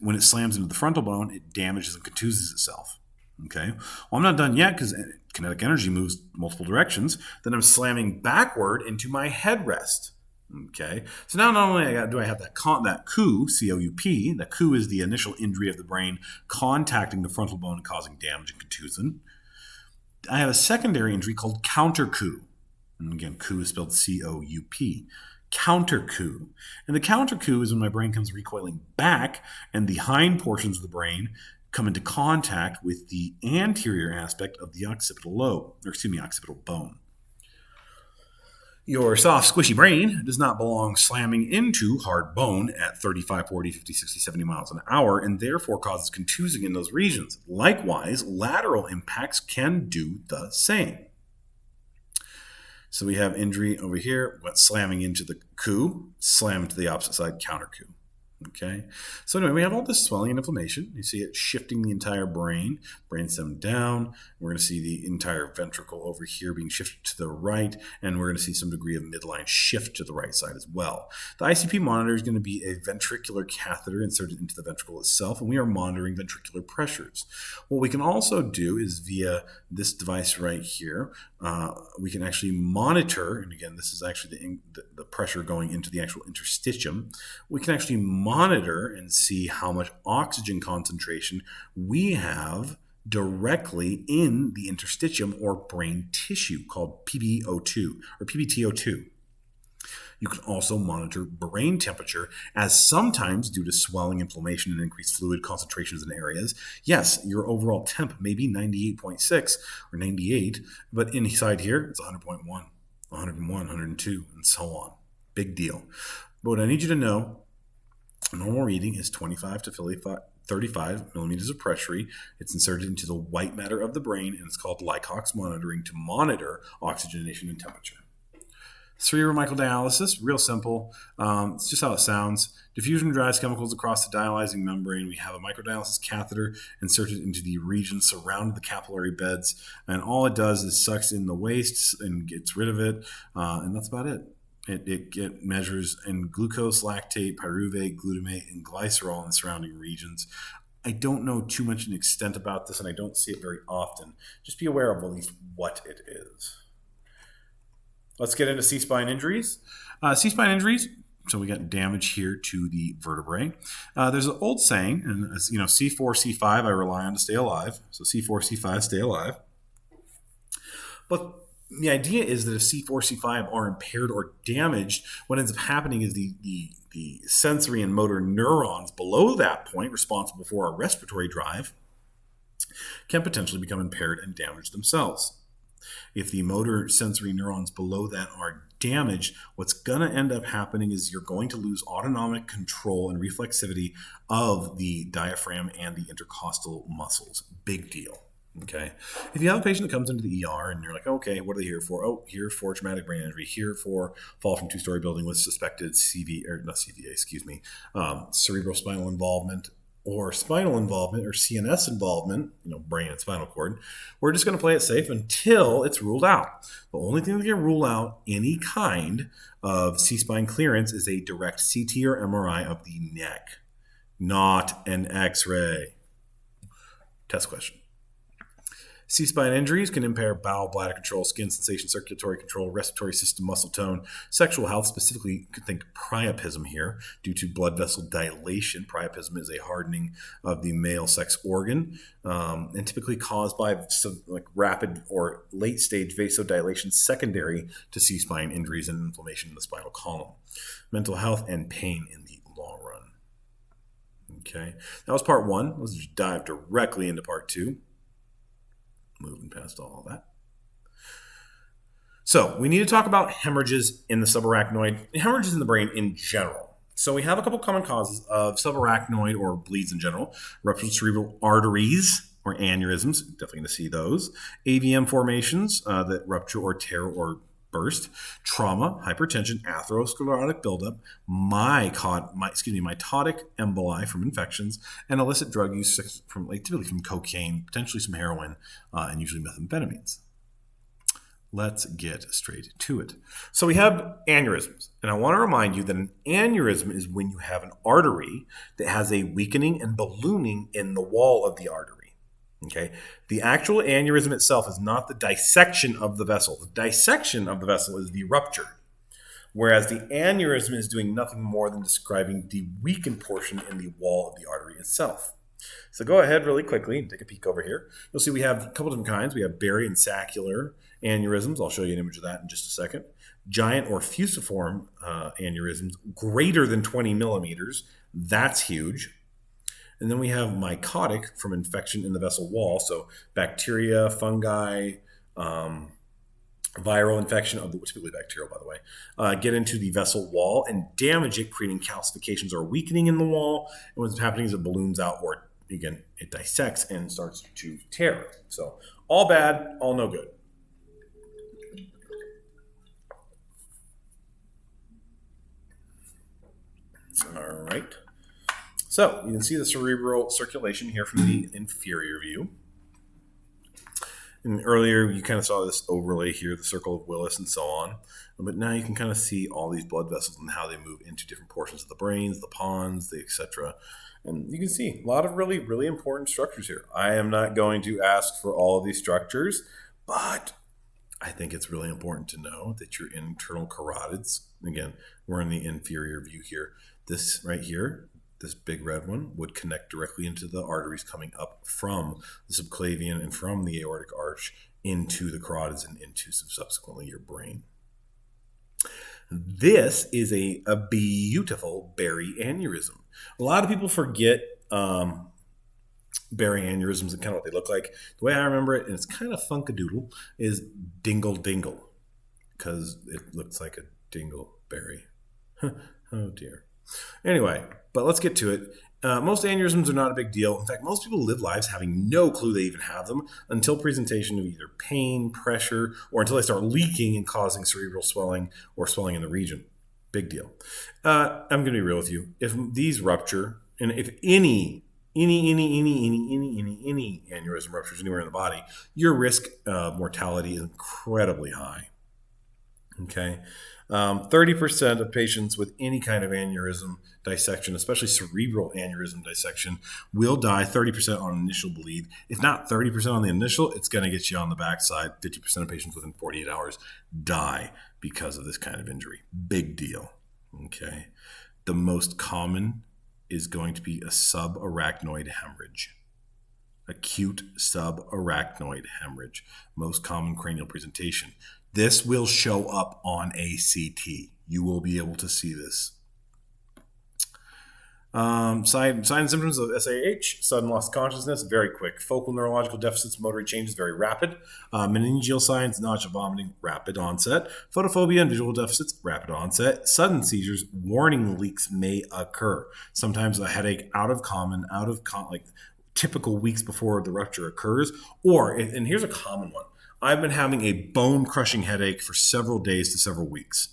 When it slams into the frontal bone, it damages and contuses itself. Okay. Well, I'm not done yet because kinetic energy moves multiple directions. Then I'm slamming backward into my headrest. Okay, so now not only do I have that coup, C-O-U-P, that coup is the initial injury of the brain contacting the frontal bone and causing damage and contusion. I have a secondary injury called counter coup. And again, coup is spelled C-O-U-P. Counter coup. And the counter coup is when my brain comes recoiling back and the hind portions of the brain come into contact with the anterior aspect of the occipital lobe, occipital bone. Your soft, squishy brain does not belong slamming into hard bone at 35, 40, 50, 60, 70 miles an hour and therefore causes contusing in those regions. Likewise, lateral impacts can do the same. So we have injury over here, went slamming into the coup, slam to the opposite side, counter coup. Okay, so anyway, we have all this swelling and inflammation. You see it shifting the entire brain, brainstem down. We're going to see the entire ventricle over here being shifted to the right, and we're going to see some degree of midline shift to the right side as well. The ICP monitor is going to be a ventricular catheter inserted into the ventricle itself, and we are monitoring ventricular pressures. What we can also do is via this device right here, we can actually monitor, and again, this is actually the pressure going into the actual interstitium. We can actually monitor and see how much oxygen concentration we have directly in the interstitium or brain tissue called PbO2 or PbTO2. You can also monitor brain temperature, as sometimes due to swelling, inflammation, and increased fluid concentrations in areas, yes, your overall temp may be 98.6 or 98, but inside here it's 100.1, 101, 102, and so on. Big deal. But what I need you to know, normal reading is 25 to 35 millimeters of pressure. It's inserted into the white matter of the brain, and it's called Lycox monitoring to monitor oxygenation and temperature. Cerebral microdialysis, real simple. It's just how it sounds. Diffusion drives chemicals across the dialyzing membrane. We have a microdialysis catheter inserted into the region surrounding the capillary beds, and all it does is sucks in the waste and gets rid of it, and that's about it. It measures in glucose, lactate, pyruvate, glutamate, and glycerol in the surrounding regions. I don't know too much in extent about this, and I don't see it very often. Just be aware of at least what it is. Let's get into C-spine injuries. C-spine injuries, so we got damage here to the vertebrae. There's an old saying, and C4, C5, I rely on to stay alive. So C4, C5, stay alive. But the idea is that if C4, C5 are impaired or damaged, what ends up happening is the sensory and motor neurons below that point, responsible for our respiratory drive, can potentially become impaired and damage themselves. If the motor sensory neurons below that are damaged, what's going to end up happening is you're going to lose autonomic control and reflexivity of the diaphragm and the intercostal muscles. Big deal. Okay. If you have a patient that comes into the ER and you're like, okay, what are they here for? Oh, here for traumatic brain injury, here for fall from two-story building with suspected cerebral spinal involvement, or spinal involvement, or CNS involvement, brain and spinal cord, we're just going to play it safe until it's ruled out. The only thing that can rule out any kind of C-spine clearance is a direct CT or MRI of the neck, not an X-ray. Test question. C-spine injuries can impair bowel, bladder control, skin sensation, circulatory control, respiratory system, muscle tone, sexual health. Specifically, you could think priapism here due to blood vessel dilation. Priapism is a hardening of the male sex organ, and typically caused by rapid or late stage vasodilation secondary to C-spine injuries and inflammation in the spinal column. Mental health and pain in the long run. Okay, that was part one. Let's just dive directly into part two. Moving past all that. So we need to talk about hemorrhages in the subarachnoid, and hemorrhages in the brain in general. So we have a couple common causes of subarachnoid or bleeds in general: ruptured cerebral arteries or aneurysms, definitely going to see those; AVM formations that rupture or tear or burst; trauma, hypertension, atherosclerotic buildup; mitotic emboli from infections; and illicit drug use from typically from cocaine, potentially some heroin, and usually methamphetamines. Let's get straight to it. So we have aneurysms, and I want to remind you that an aneurysm is when you have an artery that has a weakening and ballooning in the wall of the artery. Okay, the actual aneurysm itself is not the dissection of the vessel. The dissection of the vessel is the rupture, whereas the aneurysm is doing nothing more than describing the weakened portion in the wall of the artery itself. So go ahead really quickly and take a peek over here. You'll see we have a couple different kinds. We have Berry and saccular aneurysms. I'll show you an image of that in just a second. Giant or fusiform aneurysms greater than 20 millimeters. That's huge. And then we have mycotic from infection in the vessel wall. So bacteria, fungi, viral infection, typically bacterial, by the way, get into the vessel wall and damage it, creating calcifications or weakening in the wall. And what's happening is it balloons out, or again, it dissects and starts to tear. So all bad, all no good. All right. So you can see the cerebral circulation here from the inferior view. And earlier, you kind of saw this overlay here, the circle of Willis and so on. But now you can kind of see all these blood vessels and how they move into different portions of the brains, the pons, the etc. And you can see a lot of really, really important structures here. I am not going to ask for all of these structures, but I think it's really important to know that your internal carotids, again, we're in the inferior view here. This right here, this big red one, would connect directly into the arteries coming up from the subclavian and from the aortic arch into the carotids and into subsequently your brain. This is a beautiful Berry aneurysm. A lot of people forget Berry aneurysms and kind of what they look like. The way I remember it, and it's kind of funkadoodle, is dingle dingle, because it looks like a dingleberry. Oh dear. Anyway, but let's get to it. Most aneurysms are not a big deal. In fact, most people live lives having no clue they even have them until presentation of either pain, pressure, or until they start leaking and causing cerebral swelling or swelling in the region. Big deal. I'm going to be real with you. If these rupture, and if any aneurysm ruptures anywhere in the body, your risk of mortality is incredibly high. Okay. 30% of patients with any kind of aneurysm dissection, especially cerebral aneurysm dissection, will die 30% on initial bleed. If not 30% on the initial, it's going to get you on the backside. 50% of patients within 48 hours die because of this kind of injury. Big deal. Okay. The most common is going to be a subarachnoid hemorrhage. Acute subarachnoid hemorrhage. Most common cranial presentation. This will show up on a CT. You will be able to see this. Signs and symptoms of SAH: sudden loss of consciousness, very quick. Focal neurological deficits, motor changes, very rapid. Meningeal signs, nausea, vomiting, rapid onset. Photophobia and visual deficits, rapid onset. Sudden seizures, warning leaks may occur. Sometimes a headache like typical weeks before the rupture occurs. And here's a common one. I've been having a bone-crushing headache for several days to several weeks.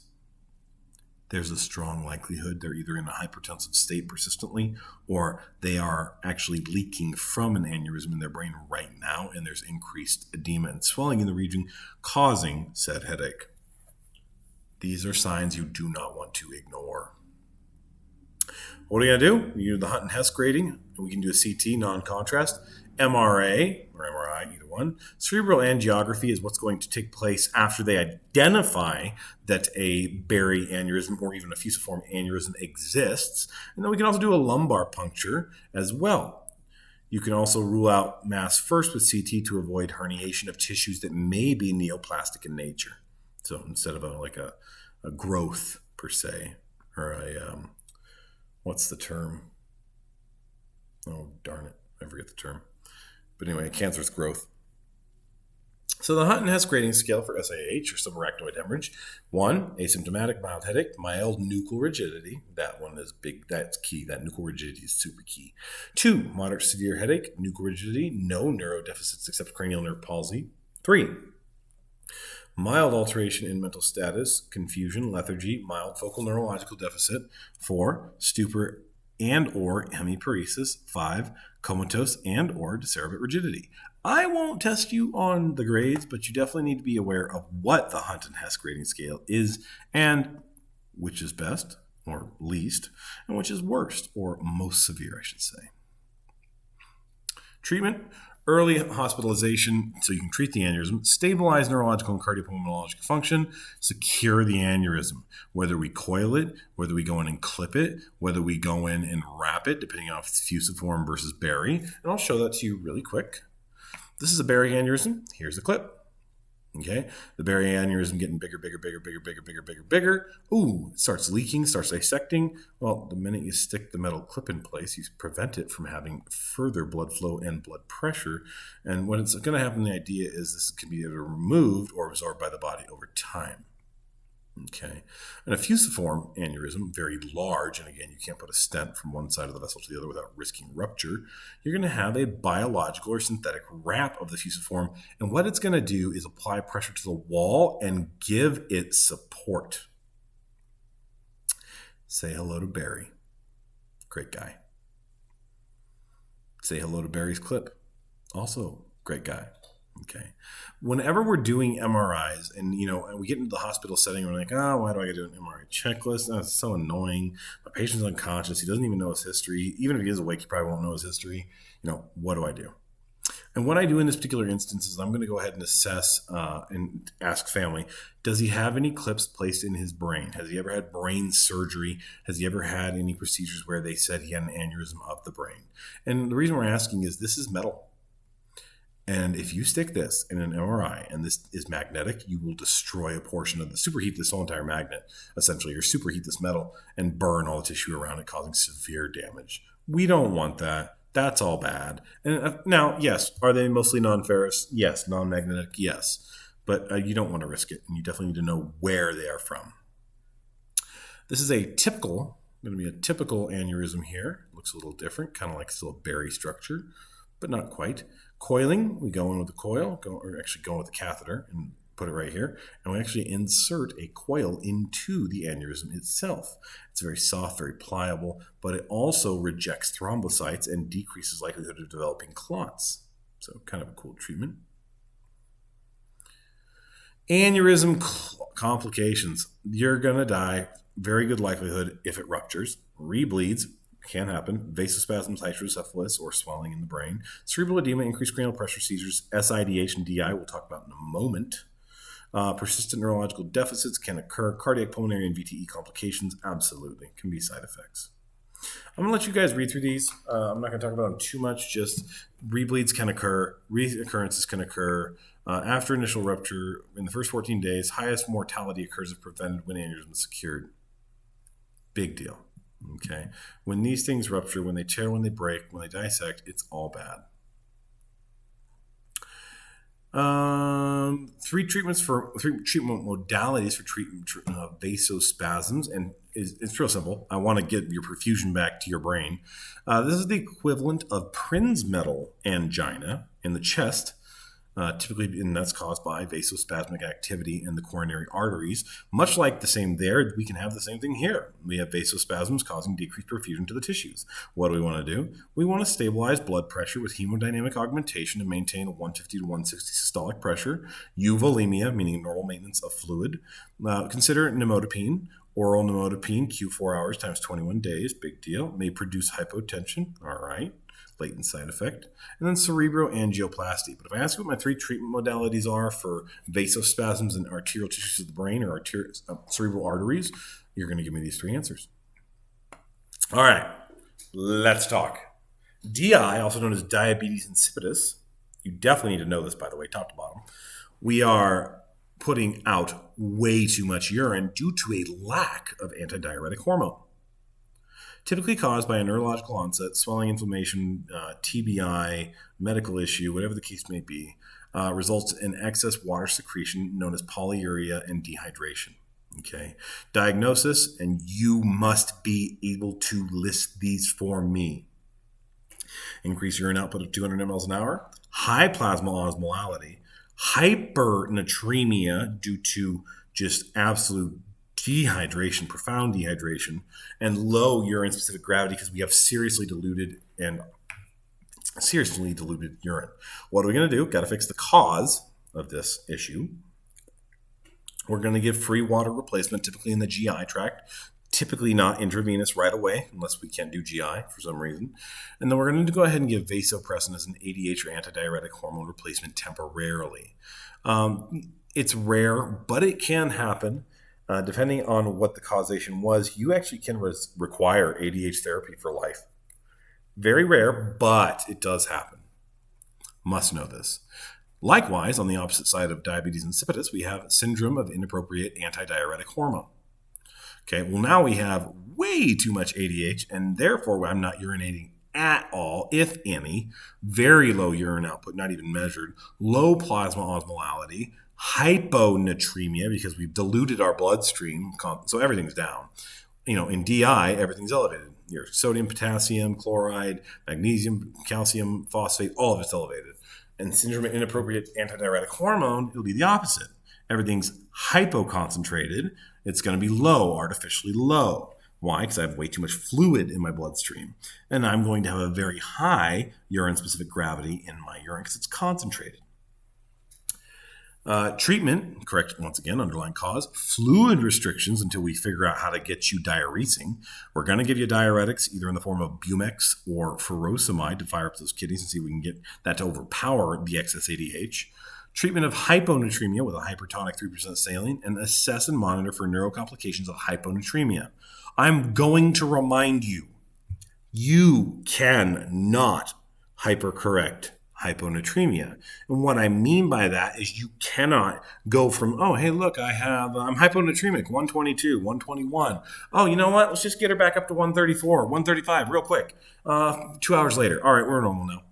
There's a strong likelihood they're either in a hypertensive state persistently, or they are actually leaking from an aneurysm in their brain right now, and there's increased edema and swelling in the region causing said headache. These are signs you do not want to ignore. What are you going to do? You do the Hunt and Hess grading. We can do a CT, non-contrast. MRA, or MRI, either one. Cerebral angiography is what's going to take place after they identify that a Berry aneurysm or even a fusiform aneurysm exists. And then we can also do a lumbar puncture as well. You can also rule out mass first with CT to avoid herniation of tissues that may be neoplastic in nature. So instead of a growth per se, or what's the term? Oh, darn it. I forget the term. But anyway, cancerous growth. So the Hunt and Hess grading scale for SIH, or subarachnoid hemorrhage: 1, asymptomatic mild headache, mild nuchal rigidity. That one is big. That's key. That nuchal rigidity is super key. 2, moderate to severe headache, nuchal rigidity, no neurodeficits except cranial nerve palsy. 3, mild alteration in mental status, confusion, lethargy, mild focal neurological deficit. 4, stupor and or hemiparesis. 5, comatose and or decerebrate rigidity. I won't test you on the grades, but you definitely need to be aware of what the Hunt and Hess grading scale is and which is best or least and which is worst or most severe, I should say. Treatment: early hospitalization so you can treat the aneurysm, stabilize neurological and cardiopulmonologic function, secure the aneurysm. Whether we coil it, whether we go in and clip it, whether we go in and wrap it, depending on if it's fusiform versus Barry. And I'll show that to you really quick. This is a Barry aneurysm. Here's the clip. Okay, the Barry aneurysm getting bigger. Ooh, it starts leaking, starts dissecting. Well, the minute you stick the metal clip in place, you prevent it from having further blood flow and blood pressure. And what it's going to happen, the idea is this can be either removed or absorbed by the body over time. Okay, and a fusiform aneurysm, very large, and again, you can't put a stent from one side of the vessel to the other without risking rupture. You're going to have a biological or synthetic wrap of the fusiform, and what it's going to do is apply pressure to the wall and give it support. Say hello to Barry. Great guy. Say hello to Barry's clip. Also, great guy. Okay. Whenever we're doing MRIs and we get into the hospital setting, we're like, oh, why do I got to do an MRI checklist? That's so annoying. My patient's unconscious. He doesn't even know his history. Even if he is awake, he probably won't know his history. What do I do? And what I do in this particular instance is I'm going to go ahead and assess and ask family, does he have any clips placed in his brain? Has he ever had brain surgery? Has he ever had any procedures where they said he had an aneurysm of the brain? And the reason we're asking is this is metal. And if you stick this in an MRI and this is magnetic, you will destroy a portion of superheat this whole entire magnet, essentially, or superheat this metal and burn all the tissue around it, causing severe damage. We don't want that. That's all bad. And now, yes, are they mostly non-ferrous? Yes. Non-magnetic? Yes. But you don't want to risk it, and you definitely need to know where they are from. This is going to be a typical aneurysm here. Looks a little different, kind of like still a Barry structure, but not quite. Coiling, we go in with the coil, go with the catheter and put it right here. And we actually insert a coil into the aneurysm itself. It's very soft, very pliable, but it also rejects thrombocytes and decreases likelihood of developing clots. So kind of a cool treatment. Aneurysm complications. You're going to die. Very good likelihood if it ruptures. Rebleeds. Can happen. Vasospasms, hydrocephalus, or swelling in the brain. Cerebral edema, increased cranial pressure seizures, SIDH and DI, we'll talk about in a moment. Persistent neurological deficits can occur. Cardiac, pulmonary, and VTE complications, absolutely, can be side effects. I'm going to let you guys read through these. I'm not going to talk about them too much. Just rebleeds can occur. Reoccurrences can occur. After initial rupture, in the first 14 days, highest mortality occurs if prevented when aneurysm is secured. Big deal. Okay. When these things rupture, when they tear, when they break, when they dissect, it's all bad. Three treatment modalities for treatment of vasospasms, and it's real simple. I want to get your perfusion back to your brain. This is the equivalent of Prinz metal angina in the chest. Typically, and that's caused by vasospasmic activity in the coronary arteries. Much like the same there, we can have the same thing here. We have vasospasms causing decreased perfusion to the tissues. What do we want to do? We want to stabilize blood pressure with hemodynamic augmentation to maintain a 150 to 160 systolic pressure. Euvolemia, meaning normal maintenance of fluid. Consider nimodipine. Oral nimodipine, Q4 hours times 21 days, big deal. May produce hypotension, all right. Latent side effect, and then cerebroangioplasty. But if I ask you what my three treatment modalities are for vasospasms in arterial tissues of the brain or cerebral arteries, you're going to give me these three answers. All right, let's talk. DI, also known as diabetes insipidus, you definitely need to know this, by the way, top to bottom. We are putting out way too much urine due to a lack of antidiuretic hormone. typically caused by a neurological onset, swelling, inflammation, TBI, medical issue, whatever the case may be, results in excess water secretion known as polyuria and dehydration. Okay. Diagnosis, and you must be able to list these for me. Increased urine output of 200 mLs an hour, high plasma osmolality, hypernatremia due to just absolute dehydration, profound dehydration, and low urine specific gravity because we have seriously diluted urine. What are we going to do? Got to fix the cause of this issue. We're going to give free water replacement, typically in the GI tract, typically not intravenous right away, unless we can't do GI for some reason. And then we're going to go ahead and give vasopressin as an ADH or antidiuretic hormone replacement temporarily. It's rare, but it can happen. Depending on what the causation was, you actually can require ADH therapy for life. Very rare, but it does happen. Must know this. Likewise, on the opposite side of diabetes insipidus, we have syndrome of inappropriate antidiuretic hormone. Okay, well, now we have way too much ADH, and therefore I'm not urinating at all, if any, very low urine output, not even measured, low plasma osmolality, hyponatremia because we've diluted our bloodstream, so everything's down. In DI, everything's elevated. Your sodium, potassium, chloride, magnesium, calcium, phosphate, all of it's elevated. And syndrome of inappropriate antidiuretic hormone, it'll be the opposite. Everything's hypoconcentrated. It's going to be low, artificially low. Why? Because I have way too much fluid in my bloodstream. And I'm going to have a very high urine-specific gravity in my urine because it's concentrated. Treatment, correct, once again, underlying cause, fluid restrictions until we figure out how to get you diuresing. We're going to give you diuretics either in the form of Bumex or furosemide to fire up those kidneys and see if we can get that to overpower the excess ADH. Treatment of hyponatremia with a hypertonic 3% saline, and assess and monitor for neurocomplications of hyponatremia. I'm going to remind you, you cannot hypercorrect hyponatremia. And what I mean by that is you cannot go from, oh, hey, look, I'm hyponatremic, 122, 121. Oh, you know what? Let's just get her back up to 134, 135 real quick. 2 hours later. All right, we're normal now.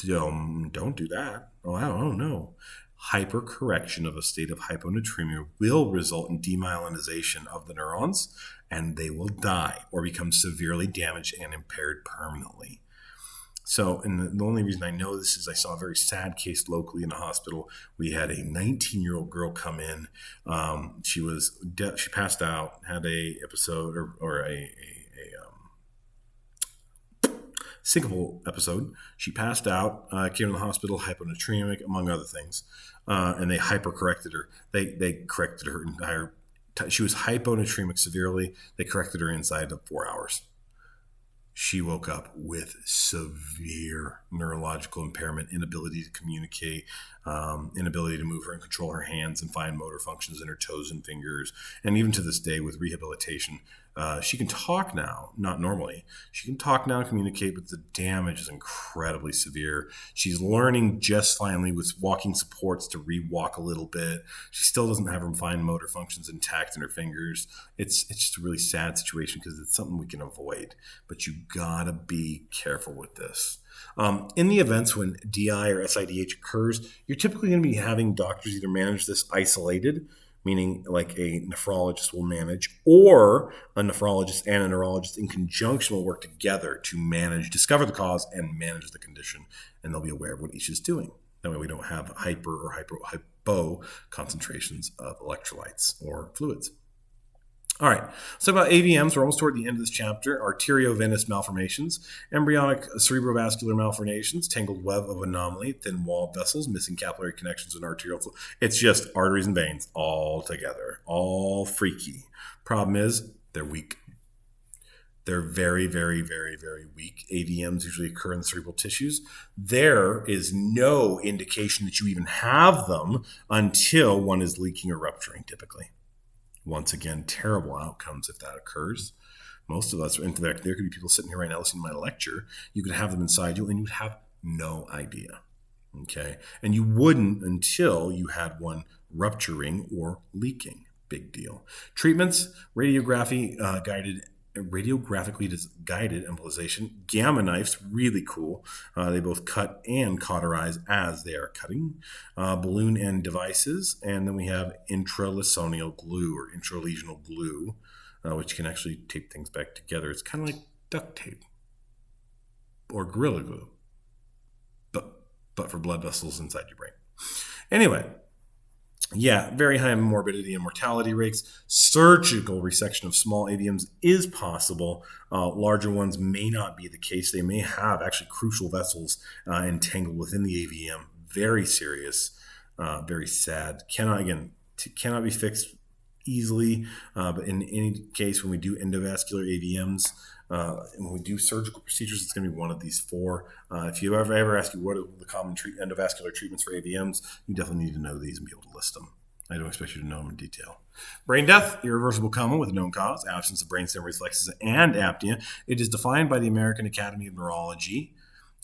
Don't do that. Oh, no. Hypercorrection of a state of hyponatremia will result in demyelinization of the neurons, and they will die or become severely damaged and impaired permanently. So, and the only reason I know this is I saw a very sad case locally in a hospital. We had a 19-year-old girl come in. She passed out, had a episode or a syncopal episode. She passed out, came to the hospital, hyponatremic, among other things, and they hypercorrected her. They corrected her entire. She was hyponatremic severely. They corrected her inside of 4 hours. She woke up with severe neurological impairment, inability to communicate, inability to move her and control her hands and fine motor functions in her toes and fingers. And even to this day with rehabilitation, she can talk now, not normally. She can talk now and communicate, but the damage is incredibly severe. She's learning just finally with walking supports to re-walk a little bit. She still doesn't have her fine motor functions intact in her fingers. It's just a really sad situation because it's something we can avoid. But you gotta be careful with this. In the events when DI or SIDH occurs, you're typically going to be having doctors either manage this isolated, meaning like a nephrologist will manage, or a nephrologist and a neurologist in conjunction will work together to discover the cause and manage the condition, and they'll be aware of what each is doing. That way we don't have hyper or hypo concentrations of electrolytes or fluids. All right, so about AVMs, we're almost toward the end of this chapter. Arteriovenous malformations, embryonic cerebrovascular malformations, tangled web of anomaly, thin walled vessels, missing capillary connections and arterial flow. It's just arteries and veins all together, all freaky. Problem is, they're weak. They're very, very, very, very weak. AVMs usually occur in the cerebral tissues. There is no indication that you even have them until one is leaking or rupturing, typically. Once again, terrible outcomes if that occurs. Most of us, in fact, there could be people sitting here right now listening to my lecture. You could have them inside you and you'd have no idea. Okay. And you wouldn't until you had one rupturing or leaking. Big deal. Treatments, radiography guided radiographically guided embolization. Gamma knives, really cool. They both cut and cauterize as they are cutting. Balloon end devices. And then we have intralesional glue or intralesional glue, which can actually tape things back together. It's kind of like duct tape or Gorilla Glue, but for blood vessels inside your brain. Anyway, yeah, very high morbidity and mortality rates. Surgical resection of small AVMs is possible. Larger ones may not be the case. They may have actually crucial vessels entangled within the AVM. Very serious, very sad. Cannot be fixed easily. But in any case, when we do endovascular AVMs, and when we do surgical procedures, it's going to be one of these four. If you ever ask you what are the common endovascular treatments for AVMs, you definitely need to know these and be able to list them. I don't expect you to know them in detail. Brain death, irreversible coma with a known cause, absence of brainstem reflexes, and apnea. It is defined by the American Academy of Neurology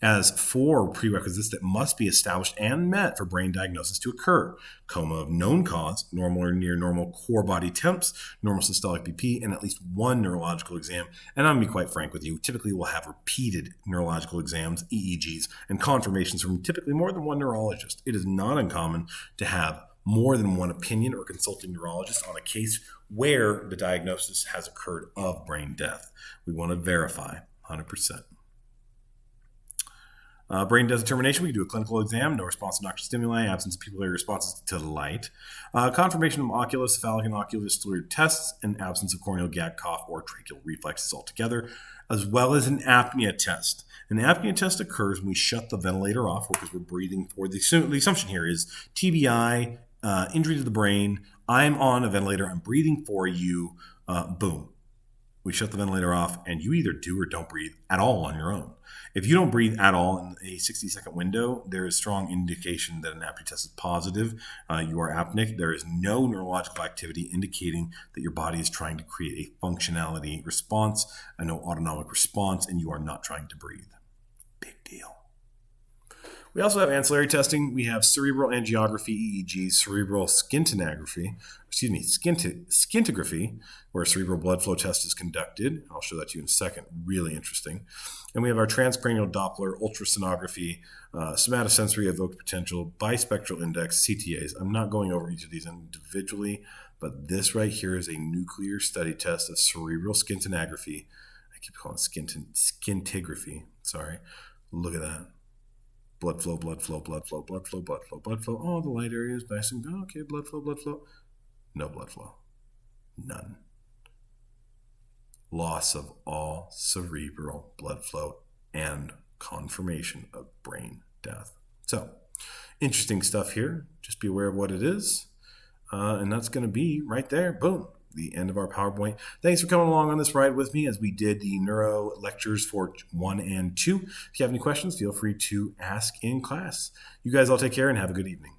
as 4 prerequisites that must be established and met for brain diagnosis to occur. Coma of known cause, normal or near normal core body temps, normal systolic BP, and at least 1 neurological exam. And I'm going to be quite frank with you, typically we'll have repeated neurological exams, EEGs, and confirmations from typically more than 1 neurologist. It is not uncommon to have more than 1 opinion or consulting neurologist on a case where the diagnosis has occurred of brain death. We want to verify 100%. Brain death determination, we can do a clinical exam, no response to noxious stimuli, absence of pupillary responses to light, confirmation of oculocephalic and oculus fluid tests, and absence of corneal gag, cough, or tracheal reflexes altogether, as well as an apnea test. An apnea test occurs when we shut the ventilator off because we're breathing for the assumption here is TBI, injury to the brain, I'm on a ventilator, I'm breathing for you, boom. We shut the ventilator off, and you either do or don't breathe at all on your own. If you don't breathe at all in a 60-second window, there is strong indication that an apnea test is positive. You are apneic. There is no neurological activity indicating that your body is trying to create a functionality response, a no autonomic response, and you are not trying to breathe. Big deal. We also have ancillary testing. We have cerebral angiography, EEG, cerebral scintigraphy, where a cerebral blood flow test is conducted. I'll show that to you in a second. Really interesting. And we have our transcranial Doppler, ultrasonography, somatosensory evoked potential, bispectral index, CTAs. I'm not going over each of these individually, but this right here is a nuclear study test of cerebral scintigraphy. I keep calling it scintigraphy. Sorry. Look at that. Blood flow, blood flow, blood flow, blood flow, blood flow, blood flow. Oh, the light area is nice and good. Okay, blood flow, blood flow. No blood flow. None. Loss of all cerebral blood flow and confirmation of brain death. So, interesting stuff here. Just be aware of what it is. And that's going to be right there. Boom. The end of our PowerPoint. Thanks for coming along on this ride with me as we did the neuro lectures for 1 and 2. If you have any questions, feel free to ask in class. You guys all take care and have a good evening.